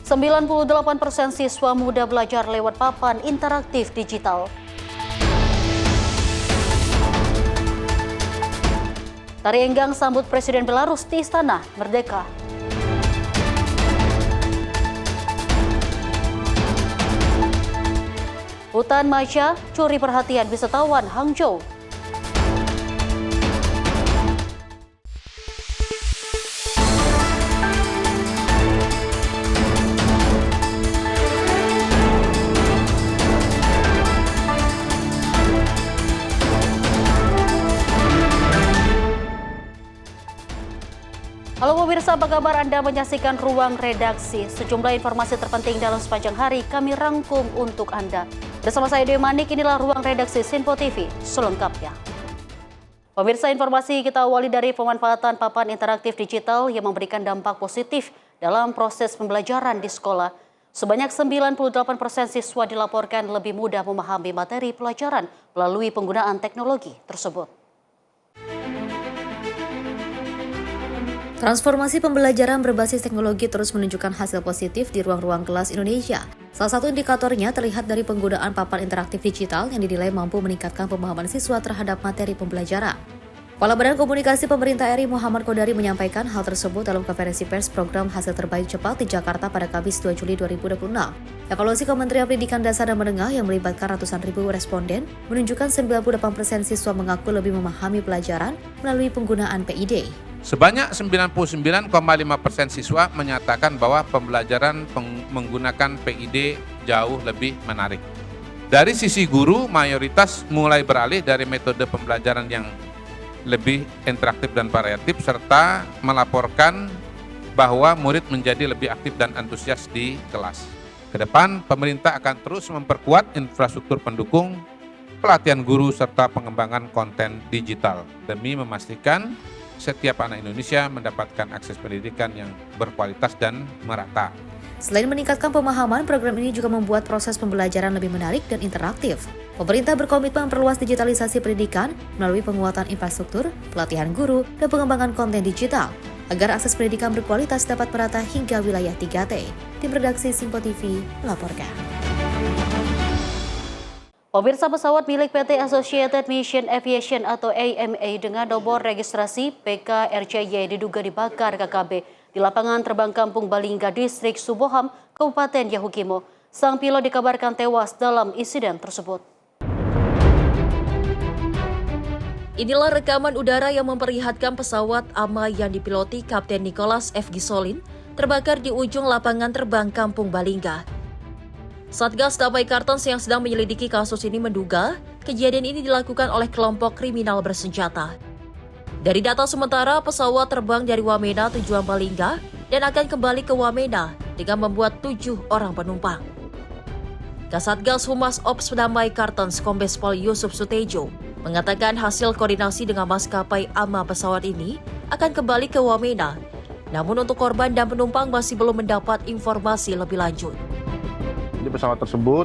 98% siswa muda belajar lewat papan interaktif digital. Tari Enggang sambut Presiden Belarus di Istana Merdeka. Hutan Maja curi perhatian wisatawan Hangzhou. Halo pemirsa, apa kabar? Anda menyaksikan Ruang Redaksi. Sejumlah informasi terpenting dalam sepanjang hari kami rangkum untuk Anda. Bersama saya Dewi Manik, inilah Ruang Redaksi Sinpo TV selengkapnya. Pemirsa, informasi kita awali dari pemanfaatan papan interaktif digital yang memberikan dampak positif dalam proses pembelajaran di sekolah. Sebanyak 98% siswa dilaporkan lebih mudah memahami materi pelajaran melalui penggunaan teknologi tersebut. Transformasi pembelajaran berbasis teknologi terus menunjukkan hasil positif di ruang-ruang kelas Indonesia. Salah satu indikatornya terlihat dari penggunaan papan interaktif digital yang dinilai mampu meningkatkan pemahaman siswa terhadap materi pembelajaran. Kepala Badan Komunikasi Pemerintah RI Muhammad Kodari menyampaikan hal tersebut dalam konferensi pers program Hasil Terbaik Cepat di Jakarta pada Kamis 2 Juli 2026. Evaluasi Kementerian Pendidikan Dasar dan Menengah yang melibatkan ratusan ribu responden menunjukkan 98% siswa mengaku lebih memahami pelajaran melalui penggunaan PID. Sebanyak 99,5% siswa menyatakan bahwa pembelajaran menggunakan PID jauh lebih menarik. Dari sisi guru, mayoritas mulai beralih dari metode pembelajaran yang lebih interaktif dan variatif, serta melaporkan bahwa murid menjadi lebih aktif dan antusias di kelas. Kedepan, pemerintah akan terus memperkuat infrastruktur pendukung, pelatihan guru, serta pengembangan konten digital demi memastikan setiap anak Indonesia mendapatkan akses pendidikan yang berkualitas dan merata. Selain meningkatkan pemahaman, program ini juga membuat proses pembelajaran lebih menarik dan interaktif. Pemerintah berkomitmen memperluas digitalisasi pendidikan melalui penguatan infrastruktur, pelatihan guru, dan pengembangan konten digital agar akses pendidikan berkualitas dapat merata hingga wilayah 3T. Tim redaksi Sinpo TV melaporkan. Pemirsa, pesawat milik PT Associated Mission Aviation atau AMA dengan nomor registrasi PKRCY diduga dibakar KKB di lapangan terbang Kampung Balingga, Distrik Suboham, Kabupaten Yahukimo. Sang pilot dikabarkan tewas dalam insiden tersebut. Inilah rekaman udara yang memperlihatkan pesawat AMA yang dipiloti Kapten Nicholas F. Gisolin terbakar di ujung lapangan terbang Kampung Balingga. Satgas Damai Kartens yang sedang menyelidiki kasus ini menduga kejadian ini dilakukan oleh kelompok kriminal bersenjata. Dari data sementara, pesawat terbang dari Wamena tujuan Balingga dan akan kembali ke Wamena dengan membuat 7 orang penumpang. Kasatgas Humas Ops Damai Kartens Kombes Pol Yusuf Sutejo mengatakan hasil koordinasi dengan maskapai AMA pesawat ini akan kembali ke Wamena. Namun untuk korban dan penumpang masih belum mendapat informasi lebih lanjut. Di pesawat tersebut,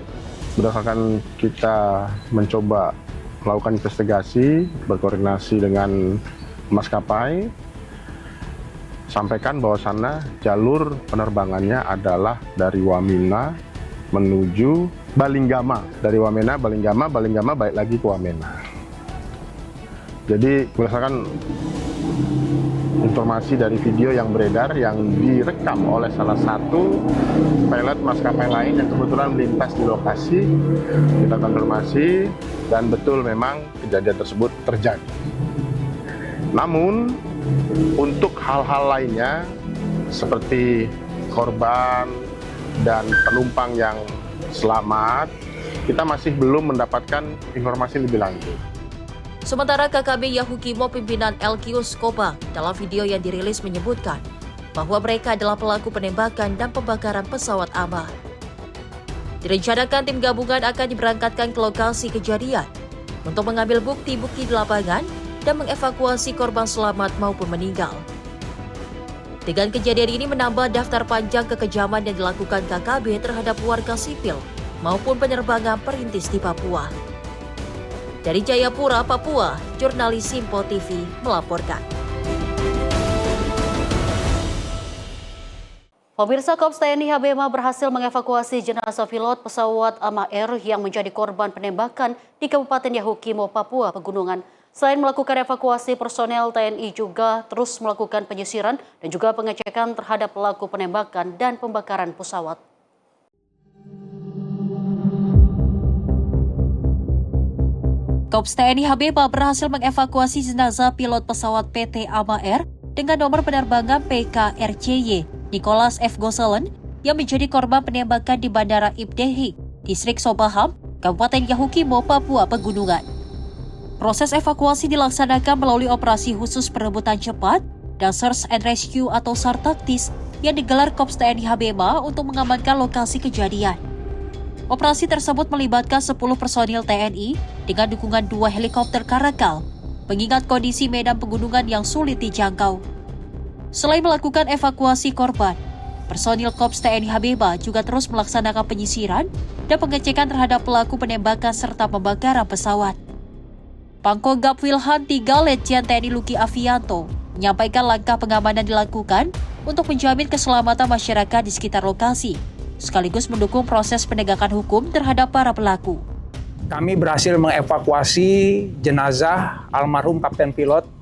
berdasarkan kita mencoba melakukan investigasi, berkoordinasi dengan maskapai, sampaikan bahwasannya jalur penerbangannya adalah dari Wamena menuju Balinggama. Dari Wamena, Balinggama balik lagi ke Wamena. Jadi berdasarkan informasi dari video yang beredar yang direkam oleh salah satu pilot maskapai lain yang kebetulan melintas di lokasi, kita konfirmasi dan betul memang kejadian tersebut terjadi. Namun untuk hal-hal lainnya seperti korban dan penumpang yang selamat, kita masih belum mendapatkan informasi lebih lanjut. Sementara KKB Yahukimo pimpinan Elkius Koba dalam video yang dirilis menyebutkan bahwa mereka adalah pelaku penembakan dan pembakaran pesawat AMA. Direncanakan tim gabungan akan diberangkatkan ke lokasi kejadian untuk mengambil bukti-bukti di lapangan dan mengevakuasi korban selamat maupun meninggal. Dengan kejadian ini menambah daftar panjang kekejaman yang dilakukan KKB terhadap warga sipil maupun penerbangan perintis di Papua. Dari Jayapura, Papua, jurnalis Sinpo TV melaporkan. Pemirsa, Korps TNI HBMA berhasil mengevakuasi jenazah pilot pesawat Ama Air yang menjadi korban penembakan di Kabupaten Yahukimo, Papua Pegunungan. Selain melakukan evakuasi, personel TNI juga terus melakukan penyisiran dan juga pengecekan terhadap pelaku penembakan dan pembakaran pesawat. Korps TNI HBMA berhasil mengevakuasi jenazah pilot pesawat PT Ama Air dengan nomor penerbangan PKRCY Nicholas F. Goselen yang menjadi korban penembakan di Bandara Ibdehi, Distrik Sobaham, Kabupaten Yahukimo, Papua Pegunungan. Proses evakuasi dilaksanakan melalui operasi khusus perebutan cepat dan Search and Rescue atau SAR taktis yang digelar Korps TNI HBMA untuk mengamankan lokasi kejadian. Operasi tersebut melibatkan 10 personil TNI dengan dukungan 2 helikopter Karakal, mengingat kondisi medan pegunungan yang sulit dijangkau. Selain melakukan evakuasi korban, personil Korps TNI HBMA juga terus melaksanakan penyisiran dan pengecekan terhadap pelaku penembakan serta pembakaran pesawat. Pangkogap Wilhan 3 Letjen TNI Luki Avianto menyampaikan langkah pengamanan dilakukan untuk menjamin keselamatan masyarakat di sekitar lokasi, sekaligus mendukung proses penegakan hukum terhadap para pelaku. Kami berhasil mengevakuasi jenazah almarhum Kapten Pilot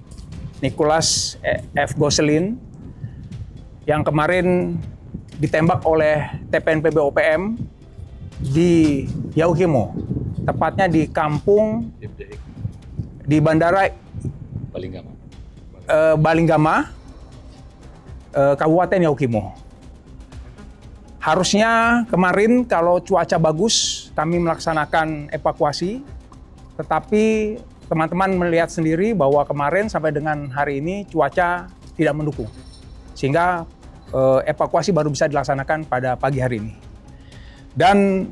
Nicholas F. Gosselin yang kemarin ditembak oleh TPNPB OPM di Yahukimo, tepatnya di kampung di Bandara Balinggama, Kabupaten Yahukimo. Harusnya kemarin kalau cuaca bagus kami melaksanakan evakuasi, tetapi teman-teman melihat sendiri bahwa kemarin sampai dengan hari ini cuaca tidak mendukung. Sehingga evakuasi baru bisa dilaksanakan pada pagi hari ini. Dan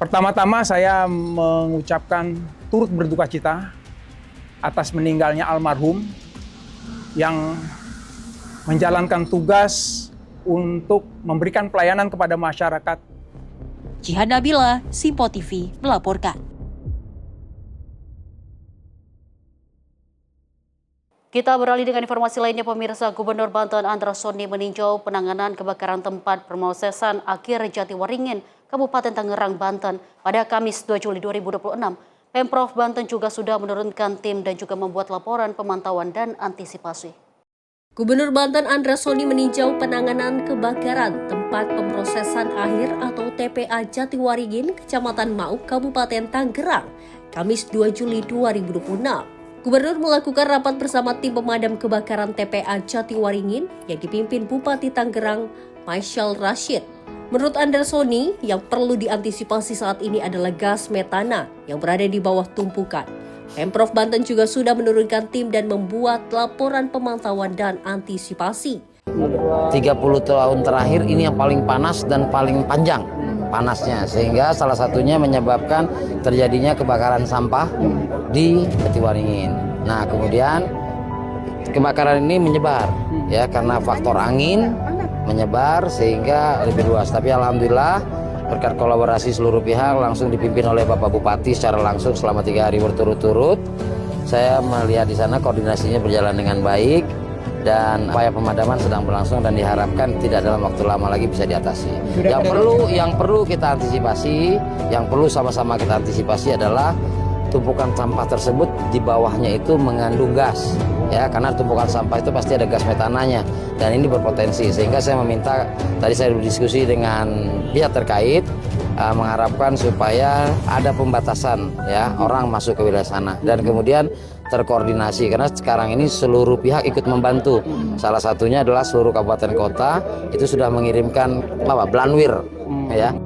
pertama-tama saya mengucapkan turut berduka cita atas meninggalnya almarhum yang menjalankan tugas untuk memberikan pelayanan kepada masyarakat. Jihan Nabila, Simpo TV melaporkan. Kita beralih dengan informasi lainnya, pemirsa. Gubernur Banten Andra Soni meninjau penanganan kebakaran tempat permosesan akhir Jatiwaringin, Kabupaten Tangerang, Banten pada Kamis 2 Juli 2026. Pemprov Banten juga sudah menurunkan tim dan juga membuat laporan pemantauan dan antisipasi. Gubernur Banten Andra Soni meninjau penanganan kebakaran tempat pemrosesan akhir atau TPA Jatiwaringin, Kecamatan Mauk, Kabupaten Tangerang, Kamis 2 Juli 2026. Gubernur melakukan rapat bersama tim pemadam kebakaran TPA Jatiwaringin yang dipimpin Bupati Tangerang, Maishal Rashid. Menurut Andra Soni, yang perlu diantisipasi saat ini adalah gas metana yang berada di bawah tumpukan. Pemprov Banten juga sudah menurunkan tim dan membuat laporan pemantauan dan antisipasi. 30 tahun terakhir ini yang paling panas dan paling panjang panasnya, sehingga salah satunya menyebabkan terjadinya kebakaran sampah di Jatiwaringin. Nah, kemudian kebakaran ini menyebar ya karena faktor angin menyebar sehingga lebih luas. Tapi alhamdulillah berkat kolaborasi seluruh pihak langsung dipimpin oleh Bapak Bupati secara langsung selama 3 hari berturut-turut. Saya melihat di sana koordinasinya berjalan dengan baik dan upaya pemadaman sedang berlangsung dan diharapkan tidak dalam waktu lama lagi bisa diatasi. Yang perlu kita antisipasi, yang perlu sama-sama kita antisipasi adalah tumpukan sampah tersebut di bawahnya itu mengandung gas, ya karena tumpukan sampah itu pasti ada gas metananya dan ini berpotensi, sehingga saya meminta, tadi saya berdiskusi dengan pihak terkait mengharapkan supaya ada pembatasan ya orang masuk ke wilayah sana dan kemudian terkoordinasi karena sekarang ini seluruh pihak ikut membantu. Salah satunya adalah seluruh kabupaten kota itu sudah mengirimkan Blanwir ya.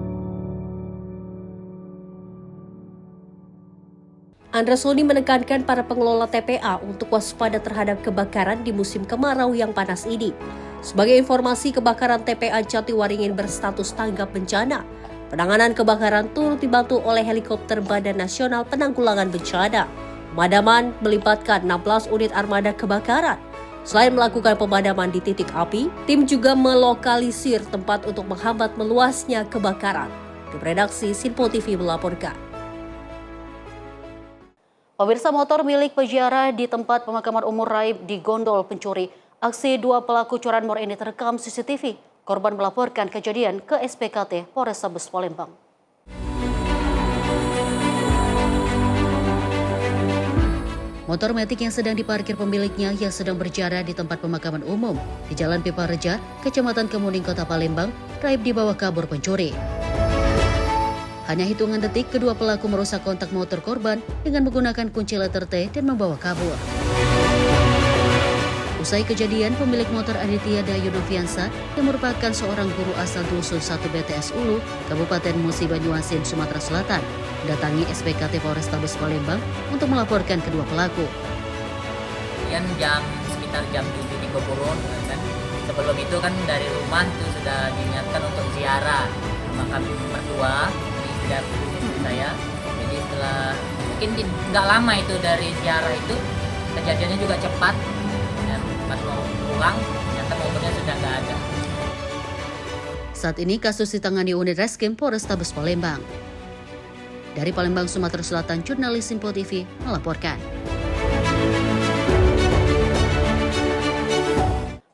Andra Soni menekankan para pengelola TPA untuk waspada terhadap kebakaran di musim kemarau yang panas ini. Sebagai informasi, kebakaran TPA Jatiwaringin berstatus tanggap bencana. Penanganan kebakaran turut dibantu oleh helikopter Badan Nasional Penanggulangan Bencana. Pemadaman melibatkan 16 unit armada kebakaran. Selain melakukan pemadaman di titik api, tim juga melokalisir tempat untuk menghambat meluasnya kebakaran. Tim redaksi Sinpo TV melaporkan. Pemirsa, motor milik peziarah di tempat pemakaman umum Raib di gondol pencuri. Aksi 2 pelaku curanmor ini terekam CCTV. Korban melaporkan kejadian ke SPKT Polrestabes Palembang. Motor metik yang sedang diparkir pemiliknya yang sedang berjalan di tempat pemakaman umum di Jalan Pipa Reja, Kecamatan Kemuning, Kota Palembang, raib dibawa kabur pencuri. Hanya hitungan detik, kedua pelaku merusak kontak motor korban dengan menggunakan kunci letter T dan membawa kabur. Usai kejadian, pemilik motor Aditya Dayu Noviansa yang merupakan seorang guru asal Dusun 1 BTS Ulu, Kabupaten Musi Banyuasin, Sumatera Selatan, mendatangi SPKT Polrestabes Palembang untuk melaporkan kedua pelaku. Kemudian sekitar jam 7 di Koborun, kan. Sebelum itu kan dari rumah itu sudah diingatkan untuk ziarah makam mertua di dapur saya. Jadi setelah mungkin nggak lama itu dari ziarah itu, kejadiannya juga cepat. Dan pas mau pulang, ternyata motornya sudah nggak ada. Saat ini kasus ditangani unit Reskrim Polrestabes Palembang. Dari Palembang, Sumatera Selatan, jurnalis Simpo TV melaporkan.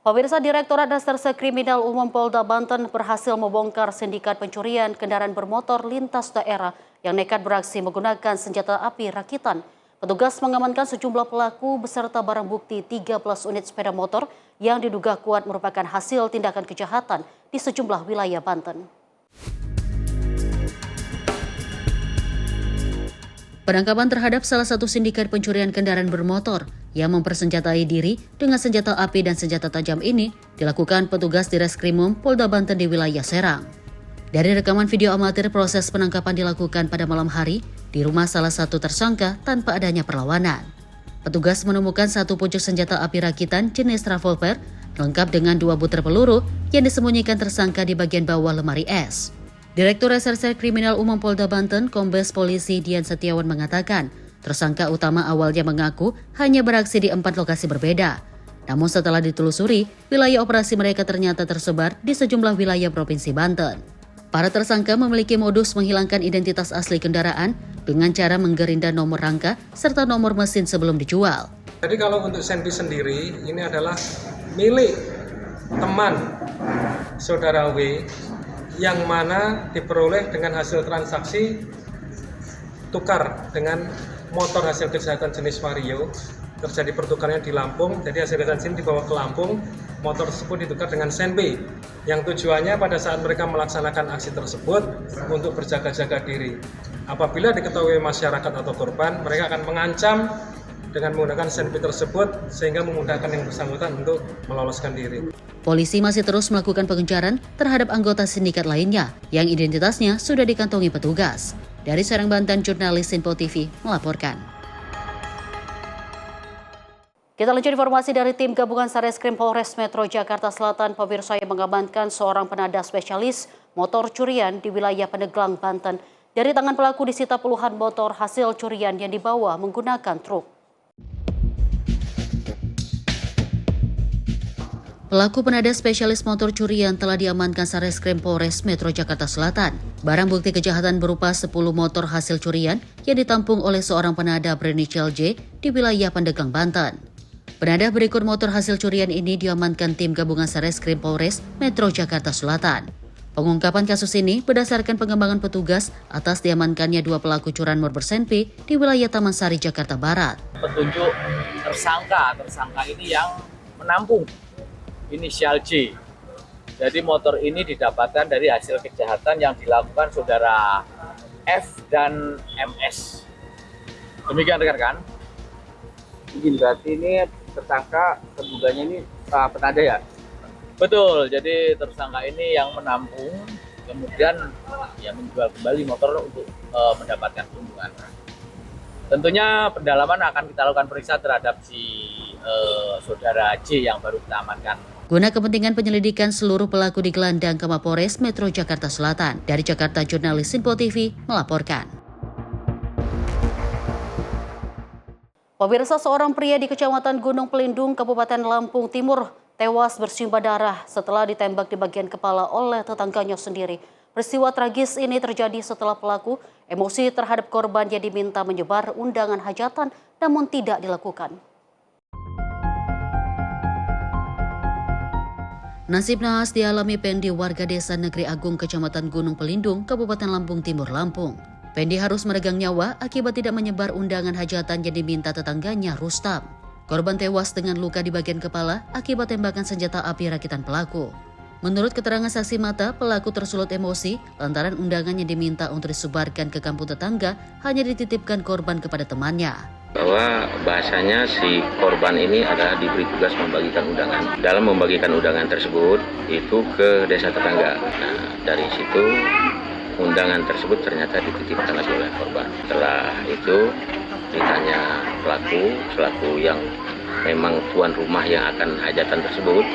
Pemirsa, Direktorat Reserse Kriminal Umum Polda Banten berhasil membongkar sindikat pencurian kendaraan bermotor lintas daerah yang nekat beraksi menggunakan senjata api rakitan. Petugas mengamankan sejumlah pelaku beserta barang bukti 13 unit sepeda motor yang diduga kuat merupakan hasil tindakan kejahatan di sejumlah wilayah Banten. Penangkapan terhadap salah satu sindikat pencurian kendaraan bermotor yang mempersenjatai diri dengan senjata api dan senjata tajam ini dilakukan petugas di Reskrimum Polda Banten di wilayah Serang. Dari rekaman video amatir, proses penangkapan dilakukan pada malam hari di rumah salah satu tersangka tanpa adanya perlawanan. Petugas menemukan satu pucuk senjata api rakitan jenis revolver lengkap dengan 2 butir peluru yang disembunyikan tersangka di bagian bawah lemari es. Direktur Reserse Kriminal Umum Polda Banten, Kombes Polisi Dian Setiawan mengatakan, tersangka utama awalnya mengaku hanya beraksi di 4 lokasi berbeda. Namun setelah ditelusuri, wilayah operasi mereka ternyata tersebar di sejumlah wilayah Provinsi Banten. Para tersangka memiliki modus menghilangkan identitas asli kendaraan dengan cara menggerinda nomor rangka serta nomor mesin sebelum dijual. Jadi kalau untuk senpi sendiri, ini adalah milik teman saudara W yang mana diperoleh dengan hasil transaksi tukar dengan motor hasil kejahatan jenis Vario. Terjadi pertukarannya di Lampung, jadi hasil kejahatan ini dibawa ke Lampung, motor tersebut ditukar dengan senpi yang tujuannya pada saat mereka melaksanakan aksi tersebut untuk berjaga-jaga diri. Apabila diketahui masyarakat atau korban, mereka akan mengancam dengan menggunakan senpi tersebut sehingga memudahkan yang bersangkutan untuk meloloskan diri. Polisi masih terus melakukan pengejaran terhadap anggota sindikat lainnya yang identitasnya sudah dikantongi petugas. Dari Serang, Banten, jurnalis Simpo TV melaporkan. Kita lanjut informasi dari tim gabungan Sareskrim Polres Metro Jakarta Selatan. Pemirsa, yang mengamankan seorang penada spesialis motor curian di wilayah Pandeglang, Banten. Dari tangan pelaku disita puluhan motor hasil curian yang dibawa menggunakan truk. Pelaku penada spesialis motor curian telah diamankan Sareskrim Polres Metro Jakarta Selatan. Barang bukti kejahatan berupa 10 motor hasil curian yang ditampung oleh seorang penada berinisial J di wilayah Pandeglang, Banten. Penada berikut motor hasil curian ini diamankan tim gabungan Sareskrim Polres Metro Jakarta Selatan. Pengungkapan kasus ini berdasarkan pengembangan petugas atas diamankannya 2 pelaku curanmor bersenpi di wilayah Taman Sari, Jakarta Barat. Petunjuk tersangka ini yang menampung inisial J. Jadi motor ini didapatkan dari hasil kejahatan yang dilakukan saudara F dan MS. Demikian rekan-rekan. Izin, berarti ini tersangka terduganya ini penada ya? Betul, jadi tersangka ini yang menampung, kemudian ya menjual kembali motor untuk mendapatkan keuntungan. Tentunya pendalaman akan kita lakukan periksa terhadap si saudara J yang baru kita amankan. Guna kepentingan penyelidikan, seluruh pelaku digelandang ke Mapolres Metro Jakarta Selatan. Dari Jakarta, jurnalis Simpo TV melaporkan. Pemirsa, seorang pria di Kecamatan Gunung Pelindung, Kabupaten Lampung Timur, tewas bersimbah darah setelah ditembak di bagian kepala oleh tetangganya sendiri. Peristiwa tragis ini terjadi setelah pelaku emosi terhadap korban yang diminta menyebar undangan hajatan namun tidak dilakukan. Nasib naas dialami Pendi, warga desa Negeri Agung, Kecamatan Gunung Pelindung, Kabupaten Lampung Timur, Lampung. Pendi harus meregang nyawa akibat tidak menyebar undangan hajatan yang diminta tetangganya, Rustam. Korban tewas dengan luka di bagian kepala akibat tembakan senjata api rakitan pelaku. Menurut keterangan saksi mata, pelaku tersulut emosi lantaran undangan yang diminta untuk disebarkan ke kampung tetangga hanya dititipkan korban kepada temannya. Bahwa bahasanya si korban ini adalah diberi tugas membagikan undangan. Dalam membagikan undangan tersebut itu ke desa tetangga. Nah, dari situ undangan tersebut ternyata dititipkan lagi oleh korban. Setelah itu ditanya pelaku selaku yang memang tuan rumah yang akan hajatan tersebut,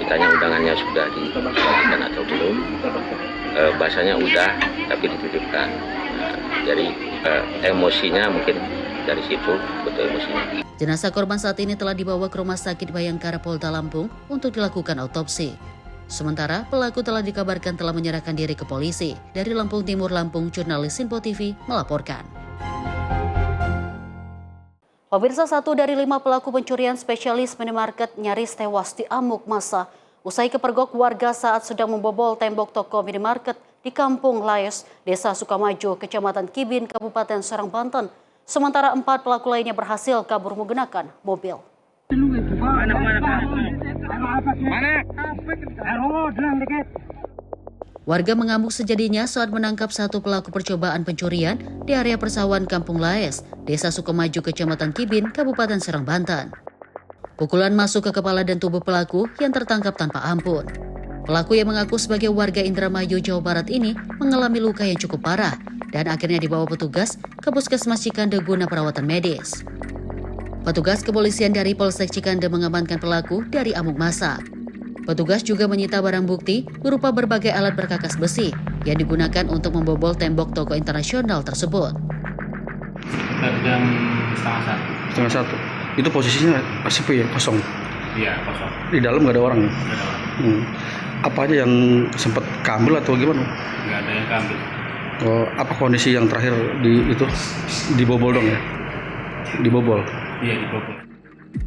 ditanya undangannya sudah dibagikan atau belum. Bahasanya udah, tapi dititipkan. Nah, jadi emosinya mungkin dari situ betul emosinya. Jenazah korban saat ini telah dibawa ke Rumah Sakit Bayangkara Polda Lampung untuk dilakukan autopsi. Sementara pelaku telah dikabarkan telah menyerahkan diri ke polisi. Dari Lampung Timur, Lampung, jurnalis Sinpo TV melaporkan. Pemirsa, 1 dari 5 pelaku pencurian spesialis minimarket nyaris tewas diamuk massa usai kepergok warga saat sedang membobol tembok toko minimarket di Kampung Laes, Desa Sukamaju, Kecamatan Kibin, Kabupaten Serang, Banten. Sementara 4 pelaku lainnya berhasil kabur menggunakan mobil. Warga mengamuk sejadinya saat menangkap 1 pelaku percobaan pencurian di area persawahan Kampung Laes, Desa Sukamaju, Kecamatan Kibin, Kabupaten Serang, Banten. Pukulan masuk ke kepala dan tubuh pelaku yang tertangkap tanpa ampun. Pelaku yang mengaku sebagai warga Indramayu, Jawa Barat ini mengalami luka yang cukup parah dan akhirnya dibawa petugas ke Puskesmas Cikande guna perawatan medis. Petugas kepolisian dari Polsek Cikande mengamankan pelaku dari amuk massa. Petugas juga menyita barang bukti berupa berbagai alat berkakas besi yang digunakan untuk membobol tembok toko internasional tersebut. Sekitar jam setengah satu. Itu posisinya sepi ya, kosong? Iya, kosong. Di dalam nggak ada orang? Nggak ada orang. Apa aja yang sempat kambil atau gimana? Nggak ada yang kambil. Oh, apa kondisi yang terakhir dibobol dong ya? Dibobol? Iya, dibobol.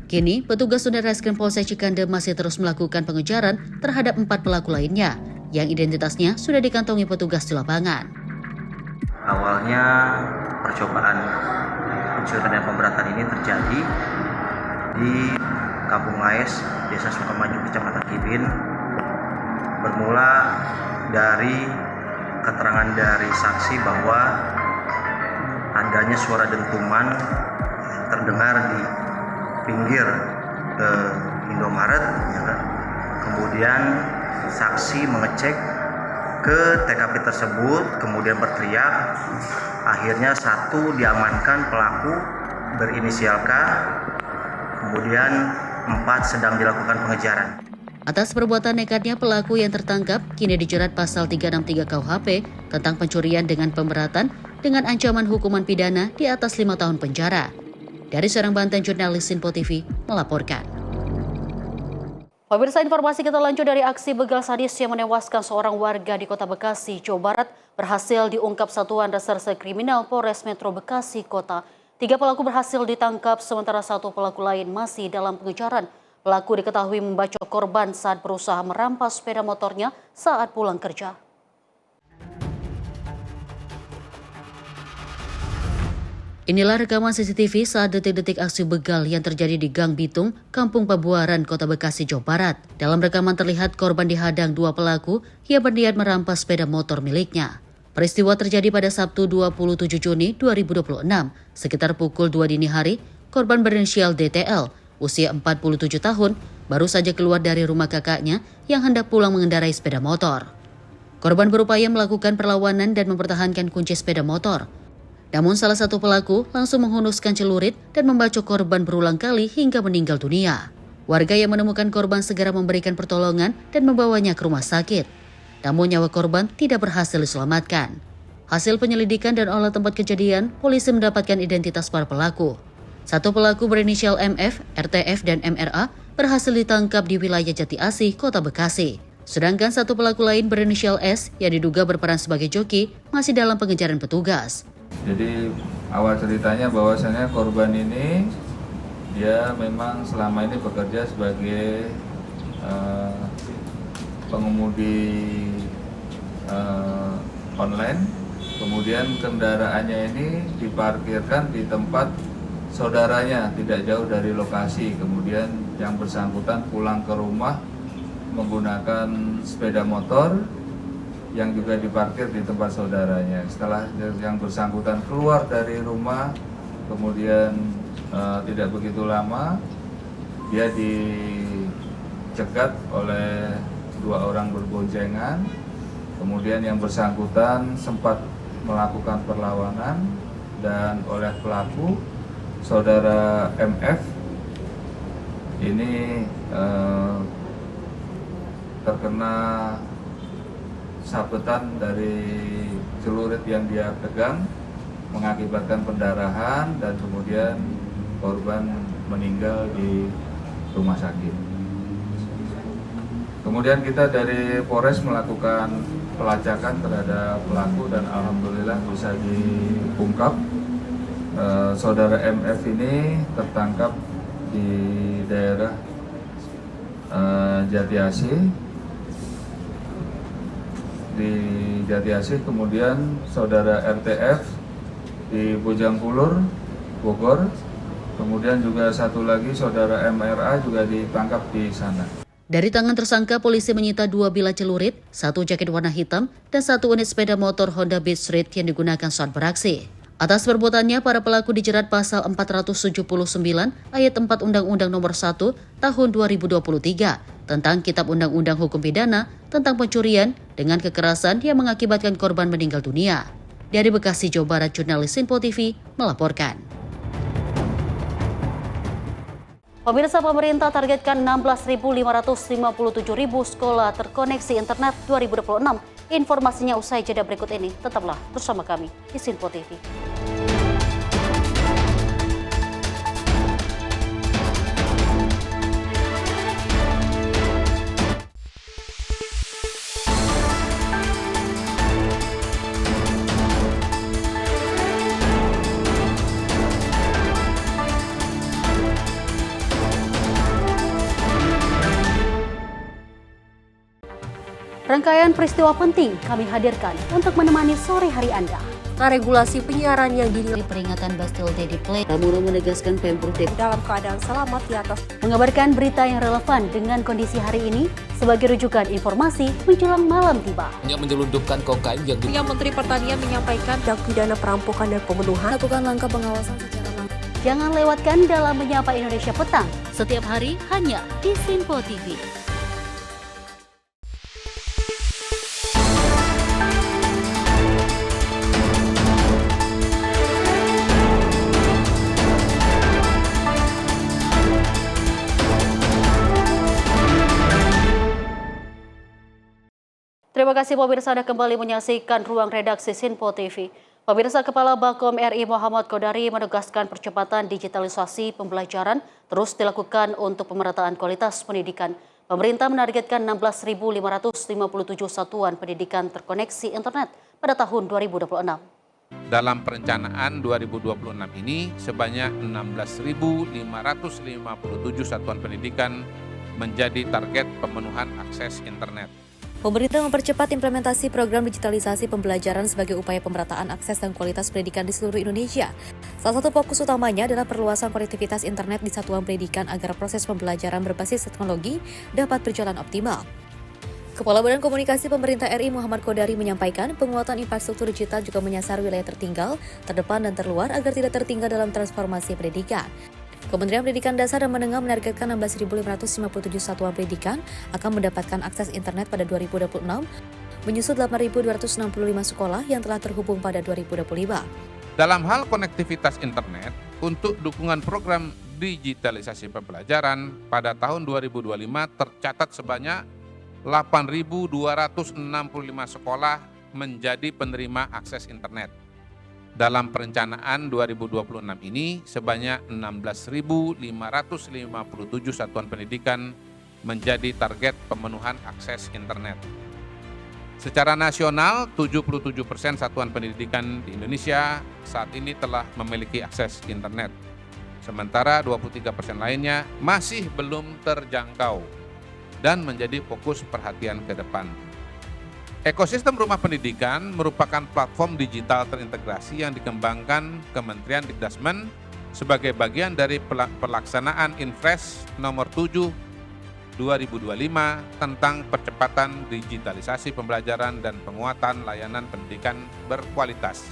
Kini, petugas unit reskrim Polsek Cikande masih terus melakukan pengejaran terhadap 4 pelaku lainnya yang identitasnya sudah dikantongi petugas di lapangan. Awalnya percobaan pencurian dan pemberatan ini terjadi di Kampung Laes, Desa Sukamaju, Kecamatan Kibin, bermula dari keterangan dari saksi bahwa adanya suara dentuman terdengar di pinggir Indomaret, ya kan? Kemudian saksi mengecek ke TKP tersebut, kemudian berteriak. Akhirnya 1 diamankan pelaku berinisial K, kemudian 4 sedang dilakukan pengejaran. Atas perbuatan nekatnya, pelaku yang tertangkap kini dijerat pasal 363 KUHP tentang pencurian dengan pemberatan dengan ancaman hukuman pidana di atas 5 tahun penjara. Dari Serang, Banten, jurnalis Sinpo TV melaporkan. Pemirsa, informasi kita lanjut dari aksi begal sadis yang menewaskan seorang warga di Kota Bekasi, Jawa Barat berhasil diungkap Satuan Reserse Kriminal Polres Metro Bekasi Kota. 3 pelaku berhasil ditangkap sementara 1 pelaku lain masih dalam pengejaran. Pelaku diketahui membacok korban saat berusaha merampas sepeda motornya saat pulang kerja. Inilah rekaman CCTV saat detik-detik aksi begal yang terjadi di Gang Bitung, Kampung Pabuaran, Kota Bekasi, Jawa Barat. Dalam rekaman terlihat korban dihadang 2 pelaku yang berniat merampas sepeda motor miliknya. Peristiwa terjadi pada Sabtu 27 Juni 2026, sekitar pukul 2 dini hari. Korban berinisial DTL, usia 47 tahun, baru saja keluar dari rumah kakaknya yang hendak pulang mengendarai sepeda motor. Korban berupaya melakukan perlawanan dan mempertahankan kunci sepeda motor. Namun salah satu pelaku langsung menghunuskan celurit dan membacok korban berulang kali hingga meninggal dunia. Warga yang menemukan korban segera memberikan pertolongan dan membawanya ke rumah sakit. Namun nyawa korban tidak berhasil diselamatkan. Hasil penyelidikan dan olah tempat kejadian, polisi mendapatkan identitas para pelaku. 1 pelaku berinisial MF, RTF, dan MRA berhasil ditangkap di wilayah Jati Asih, Kota Bekasi. Sedangkan 1 pelaku lain berinisial S yang diduga berperan sebagai joki masih dalam pengejaran petugas. Jadi awal ceritanya bahwasannya korban ini dia memang selama ini bekerja sebagai pengemudi online, kemudian kendaraannya ini diparkirkan di tempat saudaranya tidak jauh dari lokasi, kemudian yang bersangkutan pulang ke rumah menggunakan sepeda motor yang juga diparkir di tempat saudaranya. Setelah yang bersangkutan keluar dari rumah, kemudian tidak begitu lama dia dicegat oleh 2 orang berboncengan, kemudian yang bersangkutan sempat melakukan perlawanan dan oleh pelaku saudara MF ini terkena sabetan dari celurit yang dia pegang mengakibatkan pendarahan dan kemudian korban meninggal di rumah sakit. Kemudian kita dari Polres melakukan pelacakan terhadap pelaku dan alhamdulillah bisa diungkap. Saudara MF ini tertangkap di daerah Jati Asih, kemudian saudara RTF di Bojangkulur, Bogor, kemudian juga satu lagi saudara MRA juga ditangkap di sana. Dari tangan tersangka, polisi menyita 2 bilah celurit, 1 jaket warna hitam, dan 1 unit sepeda motor Honda Beat Street yang digunakan saat beraksi. Atas perbuatannya, para pelaku dijerat pasal 479 ayat 4 Undang-Undang Nomor 1 Tahun 2023 tentang Kitab Undang-Undang Hukum Pidana tentang pencurian dengan kekerasan yang mengakibatkan korban meninggal dunia. Dari Bekasi, Jawa Barat, jurnalis Sinpo TV melaporkan. Pemirsa, pemerintah targetkan 16.557.000 sekolah terkoneksi internet 2026. Informasinya usai jeda berikut ini. Tetaplah bersama kami di Sinpo TV. Rangkaian peristiwa penting kami hadirkan untuk menemani sore hari Anda. Regulasi penyiaran yang dinilai Peringatan Bastille Day di Play, Pramono menegaskan Pemprov DKI dalam keadaan selamat di atas. Mengabarkan berita yang relevan dengan kondisi hari ini sebagai rujukan informasi menjelang malam tiba. Yang menyelundupkan kokain yang Menteri Pertanian menyampaikan tindak pidana perampokan dan pembunuhan. Lakukan langkah pengawasan secara langsung. Jangan lewatkan dalam Menyapa Indonesia Petang setiap hari hanya di Sinpo TV. Terima kasih pemirsa, Anda kembali menyaksikan Ruang Redaksi Sinpo TV. Pemirsa, Kepala Bakom RI Muhammad Kodari menegaskan percepatan digitalisasi pembelajaran terus dilakukan untuk pemerataan kualitas pendidikan. Pemerintah menargetkan 16.557 satuan pendidikan terkoneksi internet pada tahun 2026. Dalam perencanaan 2026 ini, sebanyak 16.557 satuan pendidikan menjadi target pemenuhan akses internet. Pemerintah mempercepat implementasi program digitalisasi pembelajaran sebagai upaya pemerataan akses dan kualitas pendidikan di seluruh Indonesia. Salah satu fokus utamanya adalah perluasan konektivitas internet di satuan pendidikan agar proses pembelajaran berbasis teknologi dapat berjalan optimal. Kepala Badan Komunikasi Pemerintah RI Muhammad Kodari menyampaikan penguatan infrastruktur digital juga menyasar wilayah tertinggal, terdepan dan terluar agar tidak tertinggal dalam transformasi pendidikan. Kementerian Pendidikan Dasar dan Menengah menargetkan 16.557 satuan pendidikan akan mendapatkan akses internet pada 2026, menyusul 8.265 sekolah yang telah terhubung pada 2025. Dalam hal konektivitas internet, untuk dukungan program digitalisasi pembelajaran pada tahun 2025 tercatat sebanyak 8.265 sekolah menjadi penerima akses internet. Dalam perencanaan 2026 ini, sebanyak 16.557 satuan pendidikan menjadi target pemenuhan akses internet. Secara nasional, 77% satuan pendidikan di Indonesia saat ini telah memiliki akses internet. Sementara 23% lainnya masih belum terjangkau. dan menjadi fokus perhatian ke depan. Ekosistem rumah pendidikan merupakan platform digital terintegrasi yang dikembangkan Kementerian Dikdasmen sebagai bagian dari pelaksanaan Inpres nomor 7 2025 tentang percepatan digitalisasi pembelajaran dan penguatan layanan pendidikan berkualitas.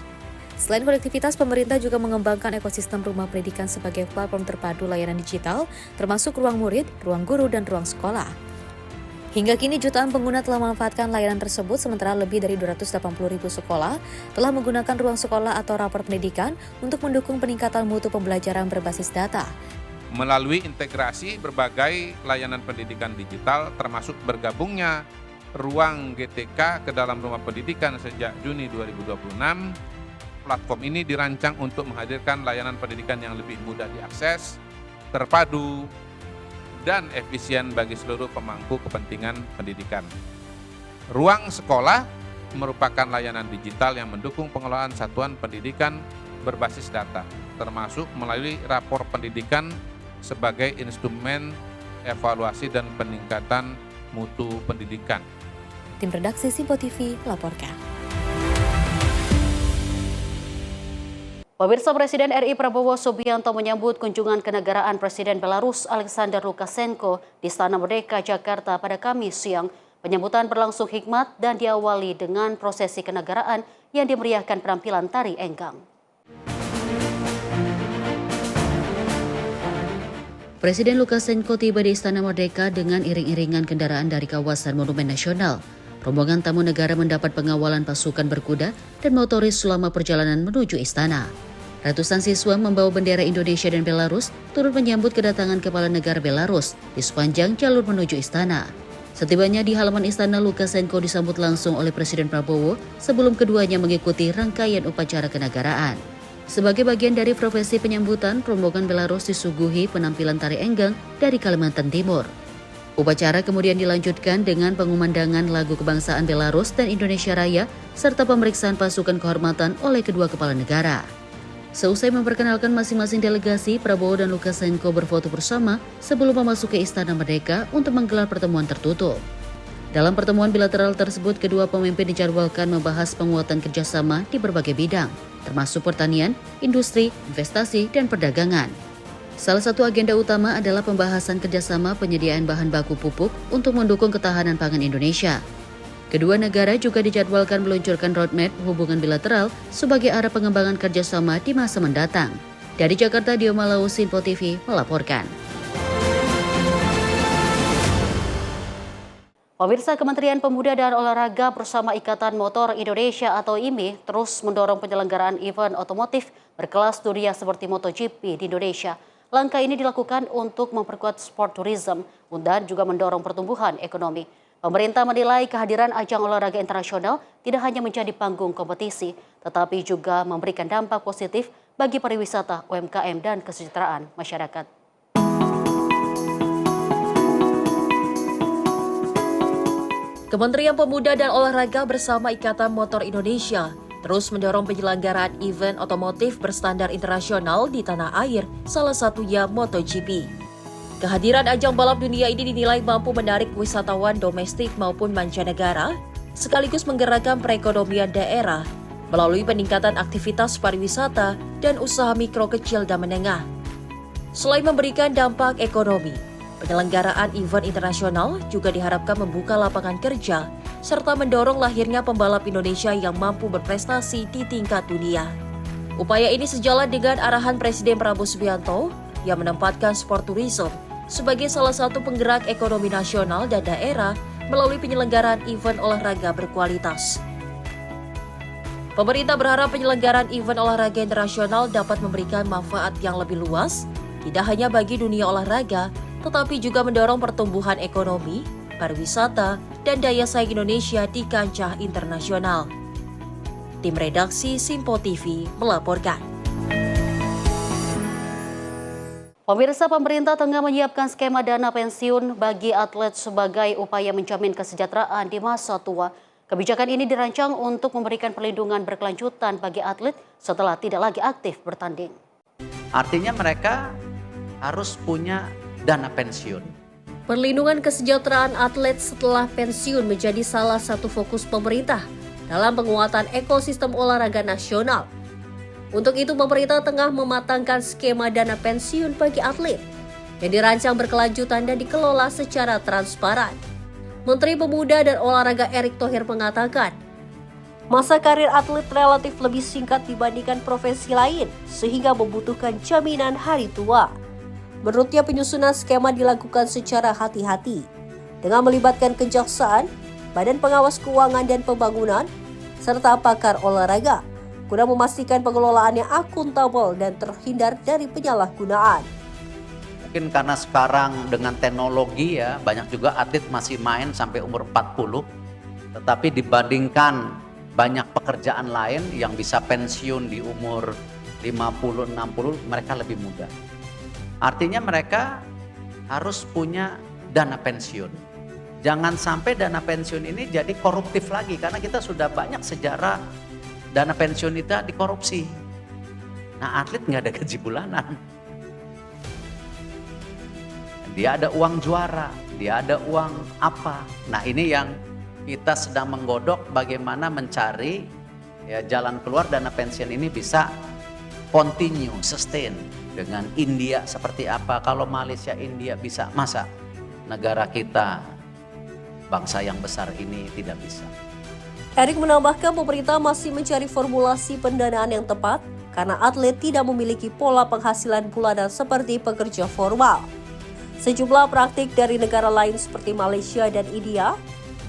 Selain konektivitas, pemerintah juga mengembangkan ekosistem rumah pendidikan sebagai platform terpadu layanan digital, termasuk ruang murid, ruang guru, dan ruang sekolah. Hingga kini jutaan pengguna telah memanfaatkan layanan tersebut, sementara lebih dari 280.000 sekolah telah menggunakan ruang sekolah atau rapor pendidikan untuk mendukung peningkatan mutu pembelajaran berbasis data. Melalui integrasi berbagai layanan pendidikan digital, termasuk bergabungnya ruang GTK ke dalam rumah pendidikan sejak Juni 2026, platform ini dirancang untuk menghadirkan layanan pendidikan yang lebih mudah diakses, terpadu, dan efisien bagi seluruh pemangku kepentingan pendidikan. Ruang sekolah merupakan layanan digital yang mendukung pengelolaan satuan pendidikan berbasis data, termasuk melalui rapor pendidikan sebagai instrumen evaluasi dan peningkatan mutu pendidikan. Tim redaksi Simpo TV melaporkan. Pemirsa, Presiden RI Prabowo Subianto menyambut kunjungan kenegaraan Presiden Belarus Alexander Lukashenko di Istana Merdeka, Jakarta pada Kamis siang. Penyambutan berlangsung hikmat dan diawali dengan prosesi kenegaraan yang dimeriahkan penampilan tari enggang. Presiden Lukashenko tiba di Istana Merdeka dengan iring-iringan kendaraan dari kawasan Monumen Nasional. Rombongan tamu negara mendapat pengawalan pasukan berkuda dan motoris selama perjalanan menuju istana. Ratusan siswa membawa bendera Indonesia dan Belarus turut menyambut kedatangan kepala negara Belarus di sepanjang jalur menuju istana. Setibanya di halaman istana, Lukashenko disambut langsung oleh Presiden Prabowo sebelum keduanya mengikuti rangkaian upacara kenegaraan. Sebagai bagian dari profesi penyambutan, rombongan Belarus disuguhi penampilan tari enggang dari Kalimantan Timur. Upacara kemudian dilanjutkan dengan pengumandangan lagu kebangsaan Belarus dan Indonesia Raya serta pemeriksaan pasukan kehormatan oleh kedua kepala negara. Seusai memperkenalkan masing-masing delegasi, Prabowo dan Lukashenko berfoto bersama sebelum memasuki Istana Merdeka untuk menggelar pertemuan tertutup. Dalam pertemuan bilateral tersebut, kedua pemimpin dijadwalkan membahas penguatan kerjasama di berbagai bidang, termasuk pertanian, industri, investasi, dan perdagangan. Salah satu agenda utama adalah pembahasan kerjasama penyediaan bahan baku pupuk untuk mendukung ketahanan pangan Indonesia. Kedua negara juga dijadwalkan meluncurkan roadmap hubungan bilateral sebagai arah pengembangan kerjasama di masa mendatang. Dari Jakarta, Dio Malau, Simpo TV melaporkan. Pemirsa, Kementerian Pemuda dan Olahraga bersama Ikatan Motor Indonesia atau IMI terus mendorong penyelenggaraan event otomotif berkelas dunia seperti MotoGP di Indonesia. Langkah ini dilakukan untuk memperkuat sport tourism dan juga mendorong pertumbuhan ekonomi. Pemerintah menilai kehadiran ajang olahraga internasional tidak hanya menjadi panggung kompetisi, tetapi juga memberikan dampak positif bagi pariwisata, UMKM, dan kesejahteraan masyarakat. Kementerian Pemuda dan Olahraga bersama Ikatan Motor Indonesia terus mendorong penyelenggaraan event otomotif berstandar internasional di tanah air, salah satunya MotoGP. Kehadiran ajang balap dunia ini dinilai mampu menarik wisatawan domestik maupun mancanegara, sekaligus menggerakkan perekonomian daerah melalui peningkatan aktivitas pariwisata dan usaha mikro, kecil, dan menengah. Selain memberikan dampak ekonomi, penyelenggaraan event internasional juga diharapkan membuka lapangan kerja serta mendorong lahirnya pembalap Indonesia yang mampu berprestasi di tingkat dunia. Upaya ini sejalan dengan arahan Presiden Prabowo Subianto yang menempatkan sport tourism sebagai salah satu penggerak ekonomi nasional dan daerah melalui penyelenggaraan event olahraga berkualitas. Pemerintah berharap penyelenggaraan event olahraga internasional dapat memberikan manfaat yang lebih luas, tidak hanya bagi dunia olahraga, tetapi juga mendorong pertumbuhan ekonomi, pariwisata, dan daya saing Indonesia di kancah internasional. Tim redaksi Simpo TV melaporkan. Pemirsa, pemerintah tengah menyiapkan skema dana pensiun bagi atlet sebagai upaya menjamin kesejahteraan di masa tua. Kebijakan ini dirancang untuk memberikan perlindungan berkelanjutan bagi atlet setelah tidak lagi aktif bertanding. Artinya mereka harus punya dana pensiun. Perlindungan kesejahteraan atlet setelah pensiun menjadi salah satu fokus pemerintah dalam penguatan ekosistem olahraga nasional. Untuk itu, pemerintah tengah mematangkan skema dana pensiun bagi atlet yang dirancang berkelanjutan dan dikelola secara transparan. Menteri Pemuda dan Olahraga Erick Thohir mengatakan, masa karir atlet relatif lebih singkat dibandingkan profesi lain, sehingga membutuhkan jaminan hari tua. Menurutnya, penyusunan skema dilakukan secara hati-hati dengan melibatkan kejaksaan, Badan Pengawas Keuangan dan Pembangunan, serta pakar olahraga, guna memastikan pengelolaannya akuntabel dan terhindar dari penyalahgunaan. Mungkin karena sekarang dengan teknologi ya, banyak juga atlet masih main sampai umur 40, tetapi dibandingkan banyak pekerjaan lain yang bisa pensiun di umur 50-60, mereka lebih muda. Artinya mereka harus punya dana pensiun. Jangan sampai dana pensiun ini jadi koruptif lagi, karena kita sudah banyak sejarah dana pensiun itu dikorupsi. Nah, atlet nggak ada gaji bulanan. Dia ada uang juara, dia ada uang apa. Nah, ini yang kita sedang menggodok bagaimana mencari ya, jalan keluar dana pensiun ini bisa continue, sustain. Dengan India seperti apa, kalau Malaysia, India bisa, masa negara kita, bangsa yang besar ini tidak bisa. Erick menambahkan pemerintah masih mencari formulasi pendanaan yang tepat karena atlet tidak memiliki pola penghasilan bulanan seperti pekerja formal. Sejumlah praktik dari negara lain seperti Malaysia dan India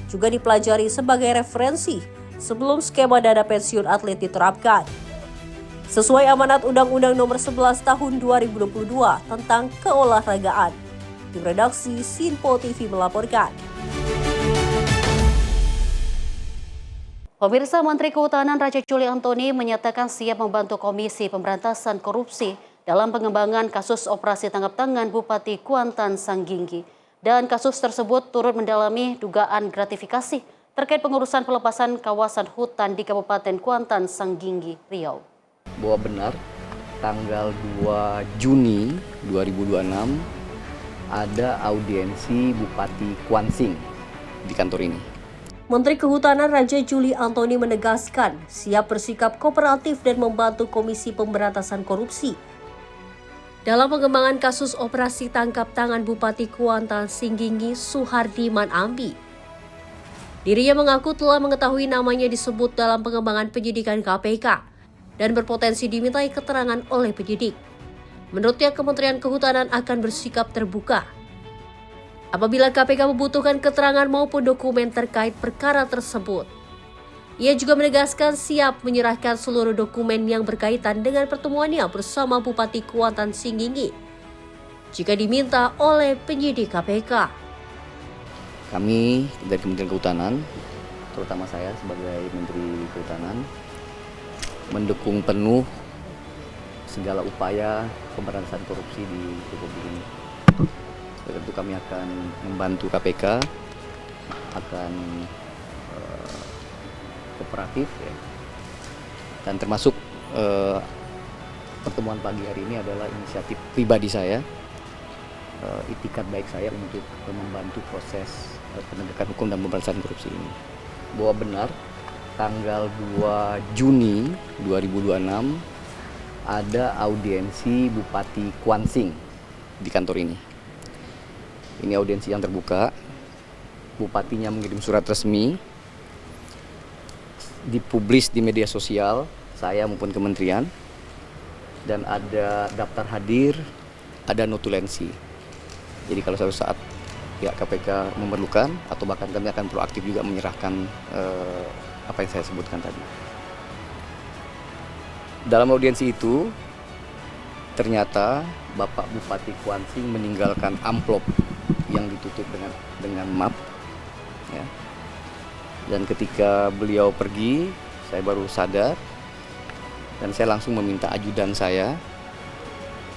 juga dipelajari sebagai referensi sebelum skema dana pensiun atlet diterapkan. Sesuai amanat Undang-Undang Nomor 11 Tahun 2022 tentang keolahragaan. Tim redaksi Sinpo TV melaporkan. Pemirsa, Menteri Kehutanan Raja Juli Antoni menyatakan siap membantu Komisi Pemberantasan Korupsi dalam pengembangan kasus operasi tangkap tangan Bupati Kuantan Sangginggi. Dan kasus tersebut turut mendalami dugaan gratifikasi terkait pengurusan pelepasan kawasan hutan di Kabupaten Kuantan Sangginggi, Riau. Bahwa benar tanggal 2 Juni 2026 ada audiensi Bupati Kuansing di kantor ini. Menteri Kehutanan Raja Juli Antoni menegaskan siap bersikap kooperatif dan membantu Komisi Pemberantasan Korupsi dalam pengembangan kasus operasi tangkap tangan Bupati Kuantan Sangginggi Suhardi Manambi. Dirinya mengaku telah mengetahui namanya disebut dalam pengembangan penyidikan KPK dan berpotensi dimintai keterangan oleh penyidik. Menurutnya, Kementerian Kehutanan akan bersikap terbuka apabila KPK membutuhkan keterangan maupun dokumen terkait perkara tersebut. Ia juga menegaskan siap menyerahkan seluruh dokumen yang berkaitan dengan pertemuannya bersama Bupati Kuantan Sangginggi jika diminta oleh penyidik KPK. Kami dari Kementerian Kehutanan, terutama saya sebagai Menteri Kehutanan, mendukung penuh segala upaya pemberantasan korupsi di Republik ini. Tentu kami akan membantu KPK, akan kooperatif ya. Dan termasuk pertemuan pagi hari ini adalah inisiatif pribadi saya, itikat baik saya untuk membantu proses penegakan hukum dan pemberantasan korupsi ini. Bahwa benar tanggal 2 Juni 2026 ada audiensi Bupati Kuansing di kantor ini. Ini audiensi yang terbuka. Bupatinya mengirim surat resmi, dipublis di media sosial, saya maupun kementerian, dan ada daftar hadir, ada notulensi. Jadi kalau suatu saat pihak KPK memerlukan, atau bahkan kami akan proaktif juga menyerahkan apa yang saya sebutkan tadi. Dalam audiensi itu, ternyata Bapak Bupati Kuansing meninggalkan amplop yang ditutup dengan map. Ya. Dan ketika beliau pergi, saya baru sadar, dan saya langsung meminta ajudan saya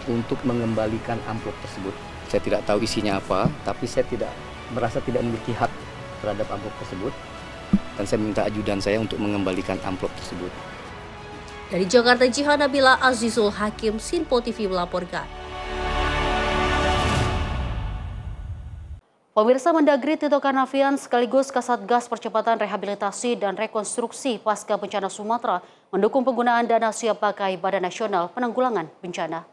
untuk mengembalikan amplop tersebut. Saya tidak tahu isinya apa, tapi saya merasa tidak memiliki hak terhadap amplop tersebut. Dan saya minta ajudan saya untuk mengembalikan amplop tersebut. Dari Jakarta, Jihan Nabila Azizul Hakim, Sinpo TV melaporkan. Pemirsa, Mendagri Tito Karnavian sekaligus Kasatgas Percepatan Rehabilitasi dan Rekonstruksi Pasca Bencana Sumatera mendukung penggunaan dana siap pakai Badan Nasional Penanggulangan Bencana.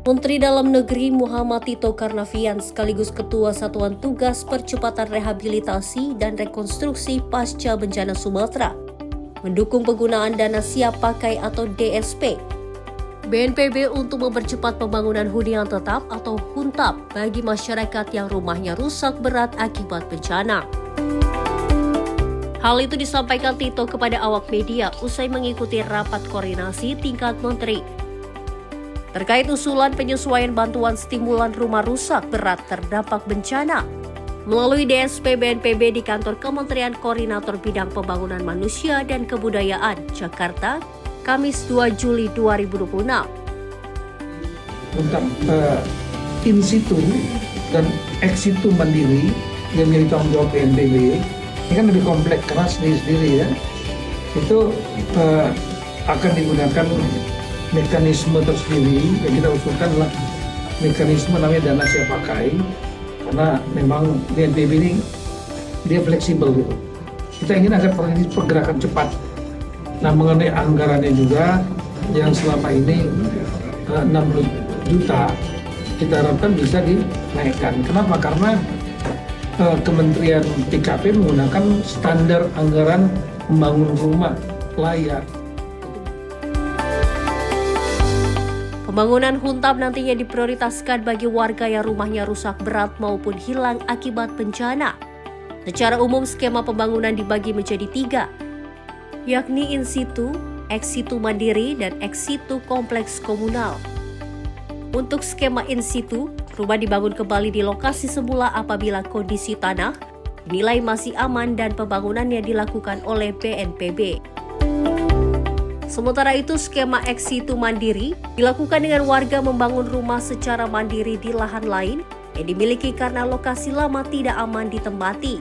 Menteri Dalam Negeri Muhammad Tito Karnavian sekaligus Ketua Satuan Tugas Percepatan Rehabilitasi dan Rekonstruksi Pasca Bencana Sumatera mendukung penggunaan dana siap pakai atau DSP BNPB untuk mempercepat pembangunan hunian tetap atau HUNTAP bagi masyarakat yang rumahnya rusak berat akibat bencana. Hal itu disampaikan Tito kepada awak media usai mengikuti rapat koordinasi tingkat menteri terkait usulan penyesuaian bantuan stimulan rumah rusak berat terdampak bencana melalui DSP BNPB di kantor Kementerian Koordinator Bidang Pembangunan Manusia dan Kebudayaan, Jakarta, Kamis 2 Juli 2026. Untuk in situ dan ex situ mandiri yang menjadi tanggung jawab BNPB ini kan lebih kompleks karena sendiri ya. Itu akan digunakan mekanisme tersendiri yang kita usulkan adalah mekanisme namanya dana siap pakai karena memang BNPB ini dia fleksibel gitu. Kita ingin agar terjadi pergerakan cepat. Nah, mengenai anggarannya juga yang selama ini 60 juta kita harapkan bisa dinaikkan. Kenapa? Karena Kementerian PKP menggunakan standar anggaran membangun rumah layak. Pembangunan HUNTAP nantinya diprioritaskan bagi warga yang rumahnya rusak berat maupun hilang akibat bencana. Secara umum skema pembangunan dibagi menjadi 3, yakni in situ, ex situ mandiri, dan ex situ kompleks komunal. Untuk skema in situ, rumah dibangun kembali di lokasi semula apabila kondisi tanah dinilai masih aman dan pembangunannya dilakukan oleh BNPB. Sementara itu, skema ex situ mandiri dilakukan dengan warga membangun rumah secara mandiri di lahan lain yang dimiliki karena lokasi lama tidak aman ditempati.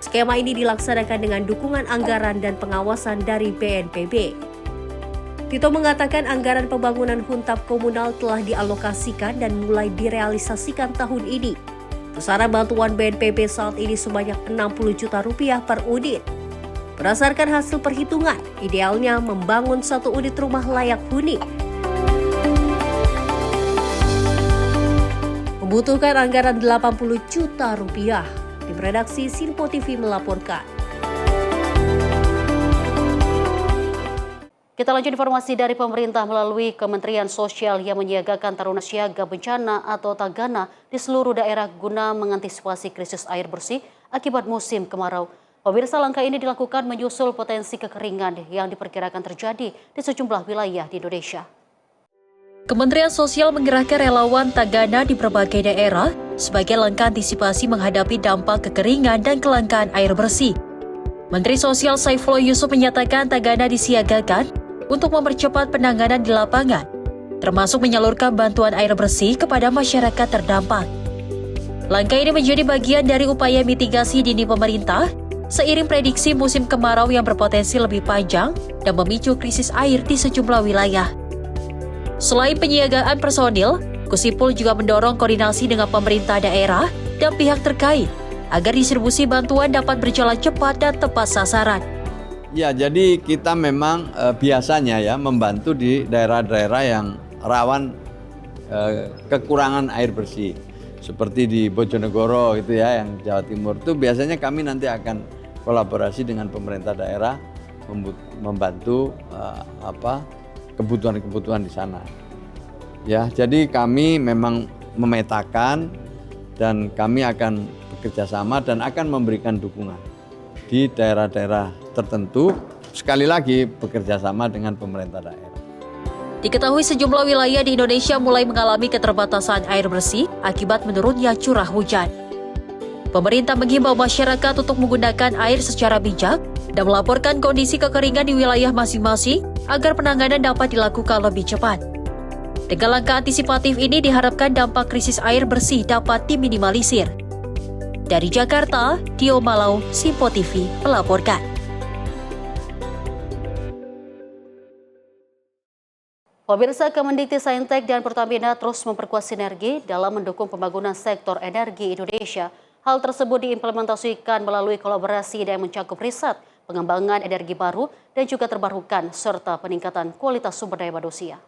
Skema ini dilaksanakan dengan dukungan anggaran dan pengawasan dari BNPB. Tito mengatakan anggaran pembangunan HUNTAP komunal telah dialokasikan dan mulai direalisasikan tahun ini. Besaran bantuan BNPB saat ini sebanyak Rp60 juta per unit. Berdasarkan hasil perhitungan, idealnya membangun 1 unit rumah layak huni membutuhkan anggaran Rp80 juta. Tim redaksi Sinpo TV melaporkan. Kita lanjut informasi dari pemerintah melalui Kementerian Sosial yang menyiagakan Taruna Siaga Bencana atau Tagana di seluruh daerah guna mengantisipasi krisis air bersih akibat musim kemarau. Pemirsa, langkah ini dilakukan menyusul potensi kekeringan yang diperkirakan terjadi di sejumlah wilayah di Indonesia. Kementerian Sosial menggerakkan relawan Tagana di berbagai daerah sebagai langkah antisipasi menghadapi dampak kekeringan dan kelangkaan air bersih. Menteri Sosial Saifullah Yusuf menyatakan Tagana disiagakan untuk mempercepat penanganan di lapangan, termasuk menyalurkan bantuan air bersih kepada masyarakat terdampak. Langkah ini menjadi bagian dari upaya mitigasi dini pemerintah seiring prediksi musim kemarau yang berpotensi lebih panjang dan memicu krisis air di sejumlah wilayah. Selain penyiagaan personil, Kusipul juga mendorong koordinasi dengan pemerintah daerah dan pihak terkait agar distribusi bantuan dapat berjalan cepat dan tepat sasaran. Ya, jadi kita memang biasanya ya membantu di daerah-daerah yang rawan kekurangan air bersih. Seperti di Bojonegoro itu ya, yang Jawa Timur itu biasanya kami nanti akan kolaborasi dengan pemerintah daerah membantu kebutuhan-kebutuhan di sana. Ya, jadi kami memang memetakan dan kami akan bekerja sama dan akan memberikan dukungan di daerah-daerah tertentu, sekali lagi bekerja sama dengan pemerintah daerah. Diketahui sejumlah wilayah di Indonesia mulai mengalami keterbatasan air bersih akibat menurunnya curah hujan. Pemerintah menghimbau masyarakat untuk menggunakan air secara bijak dan melaporkan kondisi kekeringan di wilayah masing-masing agar penanganan dapat dilakukan lebih cepat. Dengan langkah antisipatif ini diharapkan dampak krisis air bersih dapat diminimalisir. Dari Jakarta, Dio Malau, Sinpo TV melaporkan. Pemirsa, Kemendikbudristek dan Pertamina terus memperkuat sinergi dalam mendukung pembangunan sektor energi Indonesia. Hal tersebut diimplementasikan melalui kolaborasi yang mencakup riset, pengembangan energi baru, dan juga terbarukan, serta peningkatan kualitas sumber daya manusia.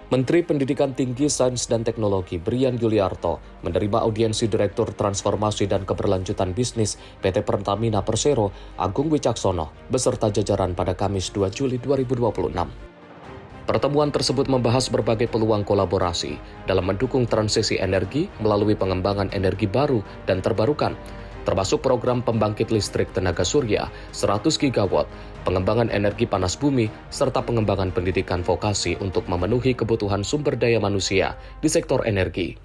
Menteri Pendidikan Tinggi, Sains dan Teknologi Brian Yuliarto menerima audiensi Direktur Transformasi dan Keberlanjutan Bisnis PT Pertamina Persero, Agung Wicaksono, beserta jajaran pada Kamis 2 Juli 2026. Pertemuan tersebut membahas berbagai peluang kolaborasi dalam mendukung transisi energi melalui pengembangan energi baru dan terbarukan, termasuk program pembangkit listrik tenaga surya 100 GW, pengembangan energi panas bumi, serta pengembangan pendidikan vokasi untuk memenuhi kebutuhan sumber daya manusia di sektor energi.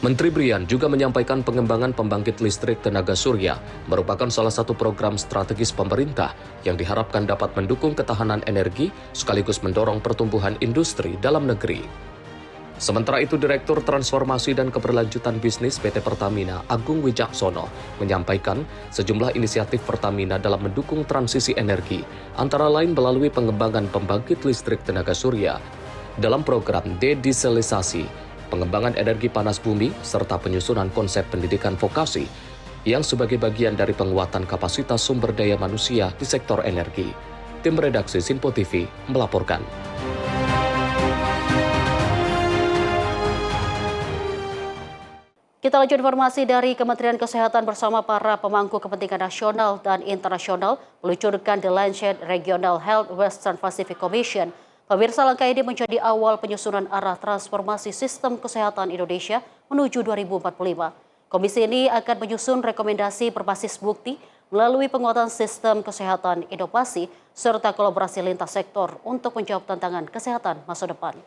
Menteri Brian juga menyampaikan pengembangan pembangkit listrik tenaga surya merupakan salah satu program strategis pemerintah yang diharapkan dapat mendukung ketahanan energi sekaligus mendorong pertumbuhan industri dalam negeri. Sementara itu, Direktur Transformasi dan Keberlanjutan Bisnis PT Pertamina, Agung Wicaksono, menyampaikan sejumlah inisiatif Pertamina dalam mendukung transisi energi, antara lain melalui pengembangan pembangkit listrik tenaga surya dalam program dedieselisasi, pengembangan energi panas bumi, serta penyusunan konsep pendidikan vokasi yang sebagai bagian dari penguatan kapasitas sumber daya manusia di sektor energi. Tim redaksi Sinpo TV melaporkan. Kita lanjut informasi dari Kementerian Kesehatan bersama para pemangku kepentingan nasional dan internasional meluncurkan The Lancet Regional Health Western Pacific Commission. Pemirsa, langkah ini menjadi awal penyusunan arah transformasi sistem kesehatan Indonesia menuju 2045. Komisi ini akan menyusun rekomendasi berbasis bukti melalui penguatan sistem kesehatan inovasi serta kolaborasi lintas sektor untuk menjawab tantangan kesehatan masa depan.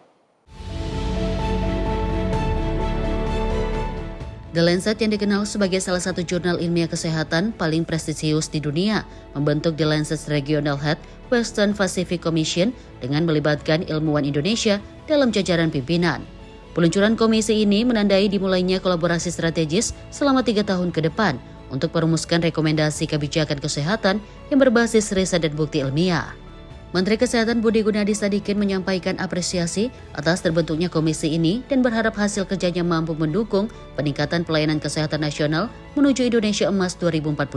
The Lancet yang dikenal sebagai salah satu jurnal ilmiah kesehatan paling prestisius di dunia membentuk The Lancet Regional Health Western Pacific Commission dengan melibatkan ilmuwan Indonesia dalam jajaran pimpinan. Peluncuran komisi ini menandai dimulainya kolaborasi strategis selama 3 tahun ke depan untuk merumuskan rekomendasi kebijakan kesehatan yang berbasis riset dan bukti ilmiah. Menteri Kesehatan Budi Gunadi Sadikin menyampaikan apresiasi atas terbentuknya komisi ini dan berharap hasil kerjanya mampu mendukung peningkatan pelayanan kesehatan nasional menuju Indonesia Emas 2045.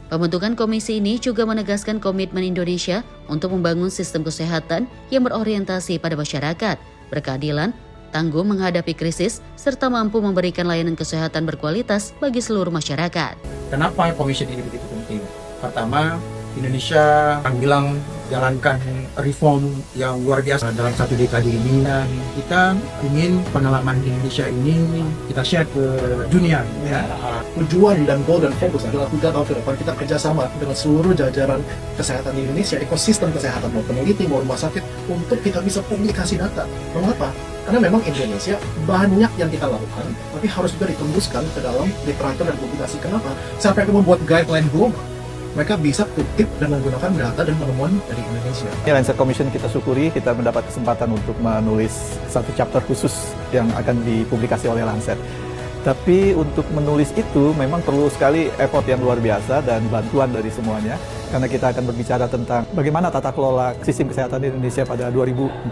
Pembentukan komisi ini juga menegaskan komitmen Indonesia untuk membangun sistem kesehatan yang berorientasi pada masyarakat, berkeadilan, tangguh menghadapi krisis, serta mampu memberikan layanan kesehatan berkualitas bagi seluruh masyarakat. Kenapa komisi ini begitu penting? Pertama, Indonesia akan bilang jalankan reform yang luar biasa dalam 1 dekade ini, dan kita ingin pengalaman Indonesia ini kita share ke dunia. Ya. Tujuan dan goal dan fokus adalah 3 tahun ke depan kita kerjasama dengan seluruh jajaran kesehatan di Indonesia, ekosistem kesehatan, mau peneliti, mau rumah sakit, untuk kita bisa publikasi data. Mengapa? Karena memang Indonesia banyak yang kita lakukan, tapi harus juga ditembuskan ke dalam literatur dan publikasi. Kenapa? Sampai kita membuat guideline global, mereka bisa kutip dan menggunakan data dan penemuan dari Indonesia. Lancet Commission kita syukuri, kita mendapat kesempatan untuk menulis satu chapter khusus yang akan dipublikasi oleh Lancet. Tapi untuk menulis itu memang perlu sekali effort yang luar biasa dan bantuan dari semuanya, karena kita akan berbicara tentang bagaimana tata kelola sistem kesehatan di Indonesia pada 2045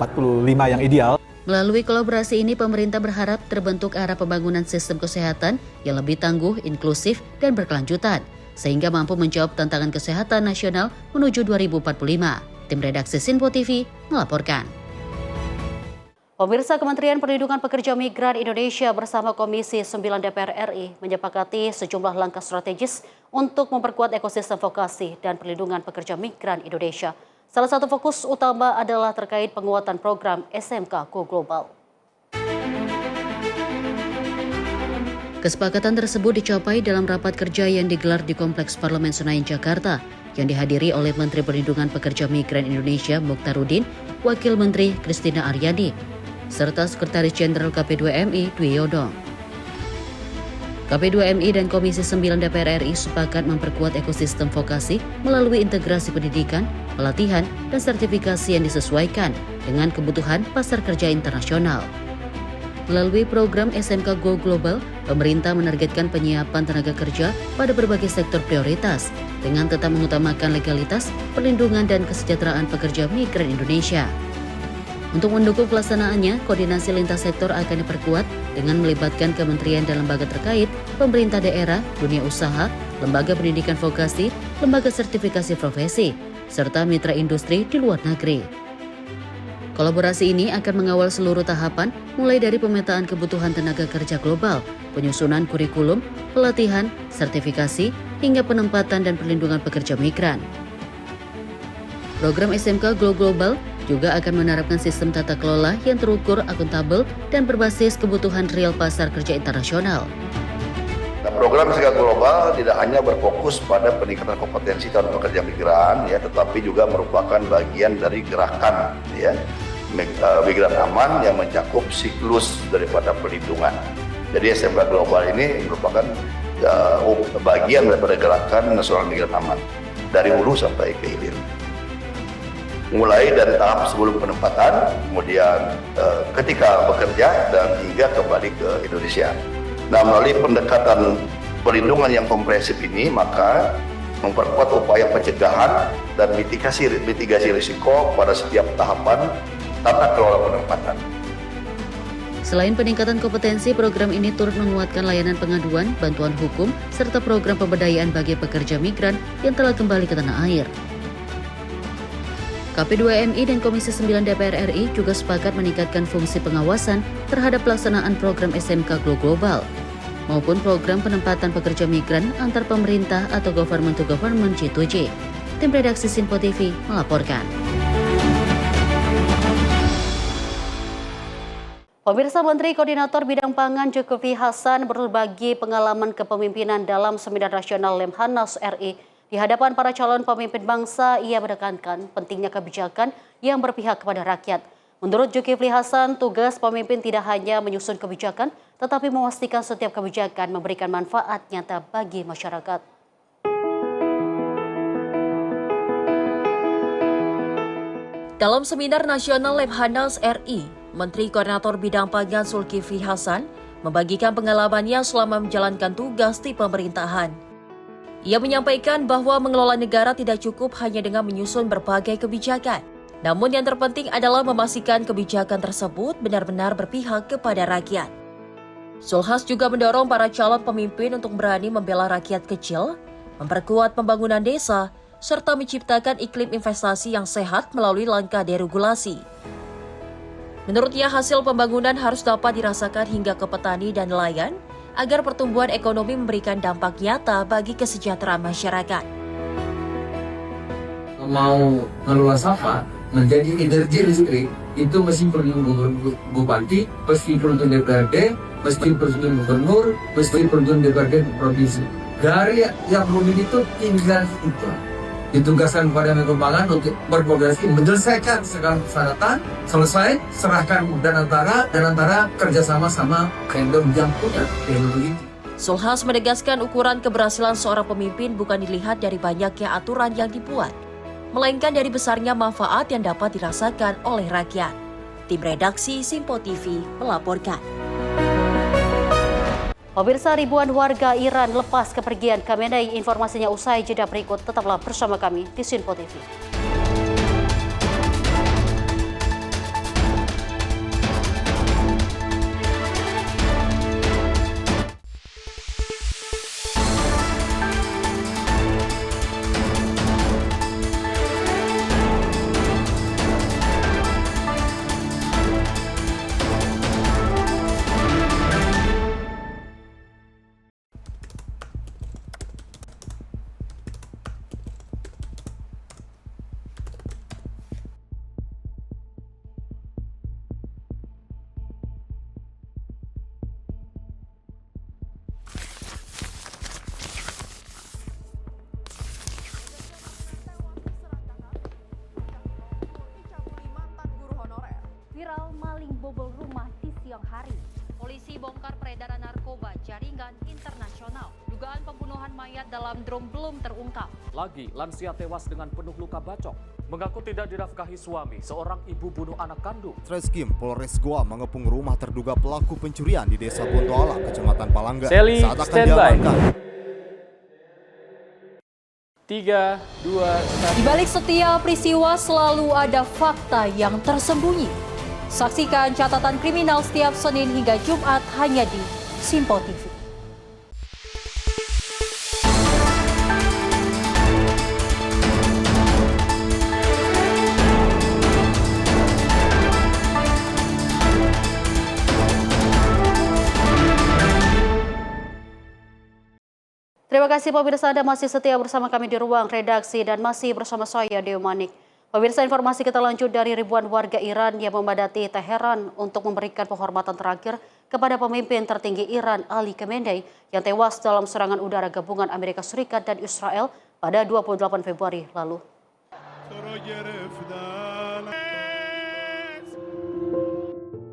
yang ideal. Melalui kolaborasi ini, pemerintah berharap terbentuk arah pembangunan sistem kesehatan yang lebih tangguh, inklusif, dan berkelanjutan, sehingga mampu menjawab tantangan kesehatan nasional menuju 2045. Tim redaksi Sinpo TV melaporkan. Pemirsa, Kementerian Perlindungan Pekerja Migran Indonesia bersama Komisi 9 DPR RI menyepakati sejumlah langkah strategis untuk memperkuat ekosistem vokasi dan perlindungan pekerja migran Indonesia. Salah satu fokus utama adalah terkait penguatan program SMK Go Global. Kesepakatan tersebut dicapai dalam rapat kerja yang digelar di Kompleks Parlemen Senayan, Jakarta, yang dihadiri oleh Menteri Perlindungan Pekerja Migran Indonesia Mukhtaruddin, Wakil Menteri Christina Aryani, serta Sekretaris Jenderal KP2MI Dwi Yodong. KP2MI dan Komisi 9 DPR RI sepakat memperkuat ekosistem vokasi melalui integrasi pendidikan, pelatihan, dan sertifikasi yang disesuaikan dengan kebutuhan pasar kerja internasional. Melalui program SMK Go Global, pemerintah menargetkan penyiapan tenaga kerja pada berbagai sektor prioritas dengan tetap mengutamakan legalitas, perlindungan, dan kesejahteraan pekerja migran Indonesia. Untuk mendukung pelaksanaannya, koordinasi lintas sektor akan diperkuat dengan melibatkan kementerian dan lembaga terkait, pemerintah daerah, dunia usaha, lembaga pendidikan vokasi, lembaga sertifikasi profesi, serta mitra industri di luar negeri. Kolaborasi ini akan mengawal seluruh tahapan, mulai dari pemetaan kebutuhan tenaga kerja global, penyusunan kurikulum, pelatihan, sertifikasi, hingga penempatan dan perlindungan pekerja migran. Program SMK Go Global juga akan menerapkan sistem tata kelola yang terukur, akuntabel, dan berbasis kebutuhan real pasar kerja internasional. Nah, program SMK Global tidak hanya berfokus pada peningkatan kompetensi calon pekerja migran, ya, tetapi juga merupakan bagian dari gerakan, ya, migran aman yang mencakup siklus daripada perlindungan. Jadi SMK Global ini merupakan bagian daripada gerakan nasional migran aman dari hulu sampai ke hilir. Mulai dari tahap sebelum penempatan, kemudian ketika bekerja, dan hingga kembali ke Indonesia. Nah, melalui pendekatan perlindungan yang komprehensif ini, maka memperkuat upaya pencegahan dan mitigasi risiko pada setiap tahapan tata kelola penempatan. Selain peningkatan kompetensi, program ini turut menguatkan layanan pengaduan, bantuan hukum, serta program pemberdayaan bagi pekerja migran yang telah kembali ke tanah air. KP2MI dan Komisi 9 DPR RI juga sepakat meningkatkan fungsi pengawasan terhadap pelaksanaan program SMK Go Global maupun program penempatan pekerja migran antar pemerintah atau government to government G2G. Tim redaksi Sinpo TV melaporkan. Pemirsa, Menteri Koordinator Bidang Pangan Zulkifli Hasan berbagi pengalaman kepemimpinan dalam Seminar Nasional Lemhanas RI. Di hadapan para calon pemimpin bangsa, ia menekankan pentingnya kebijakan yang berpihak kepada rakyat. Menurut Zulkifli Hasan, tugas pemimpin tidak hanya menyusun kebijakan, tetapi memastikan setiap kebijakan memberikan manfaat nyata bagi masyarakat. Dalam Seminar Nasional Lemhanas RI, Menteri Koordinator Bidang Pangan Zulkifli Hasan membagikan pengalamannya selama menjalankan tugas di pemerintahan. Ia menyampaikan bahwa mengelola negara tidak cukup hanya dengan menyusun berbagai kebijakan. Namun yang terpenting adalah memastikan kebijakan tersebut benar-benar berpihak kepada rakyat. Zulhas juga mendorong para calon pemimpin untuk berani membela rakyat kecil, memperkuat pembangunan desa, serta menciptakan iklim investasi yang sehat melalui langkah deregulasi. Menurutnya, hasil pembangunan harus dapat dirasakan hingga ke petani dan nelayan agar pertumbuhan ekonomi memberikan dampak nyata bagi kesejahteraan masyarakat. Mau ngelola sampah menjadi energi listrik itu mesti perlu bupati, mesti perlu DPRD, mesti perlu gubernur, mesti perlu DPRD provinsi. Dari yang rumit itu tinggal itu ditugaskan kepada Menko Pangan untuk berkoordinasi menyelesaikan segala persyaratan, selesai serahkan dan antara kerjasama sama vendor yang punya teknologi. Zulhas menegaskan ukuran keberhasilan seorang pemimpin bukan dilihat dari banyaknya aturan yang dibuat, melainkan dari besarnya manfaat yang dapat dirasakan oleh rakyat. Tim redaksi Sinpo TV melaporkan. Pemirsa, ribuan warga Iran lepas kepergian Khamenei. Informasinya usai jeda berikut. Tetaplah bersama kami di Sinpo TV. Viral maling bobol rumah di siang hari. Polisi bongkar peredaran narkoba jaringan internasional. Dugaan pembunuhan mayat dalam drum belum terungkap. Lagi, lansia tewas dengan penuh luka bacok. mengaku tidak dinafkahi suami, seorang ibu bunuh anak kandung. Treskrim Polres Goa mengepung rumah terduga pelaku pencurian di Desa Bontoala, Kecamatan Palangga Sally, saat akan standby. diamankan. 3, 2, 1. Di balik setiap peristiwa selalu ada fakta yang tersembunyi. Saksikan catatan kriminal setiap Senin hingga Jumat hanya di Simpo TV. Terima kasih pemirsa, Anda masih setia bersama kami di ruang redaksi dan masih bersama saya Dewi Manik. Pemirsa, informasi kita lanjut dari ribuan warga Iran yang memadati Teheran untuk memberikan penghormatan terakhir kepada pemimpin tertinggi Iran Ali Khamenei yang tewas dalam serangan udara gabungan Amerika Serikat dan Israel pada 28 Februari lalu.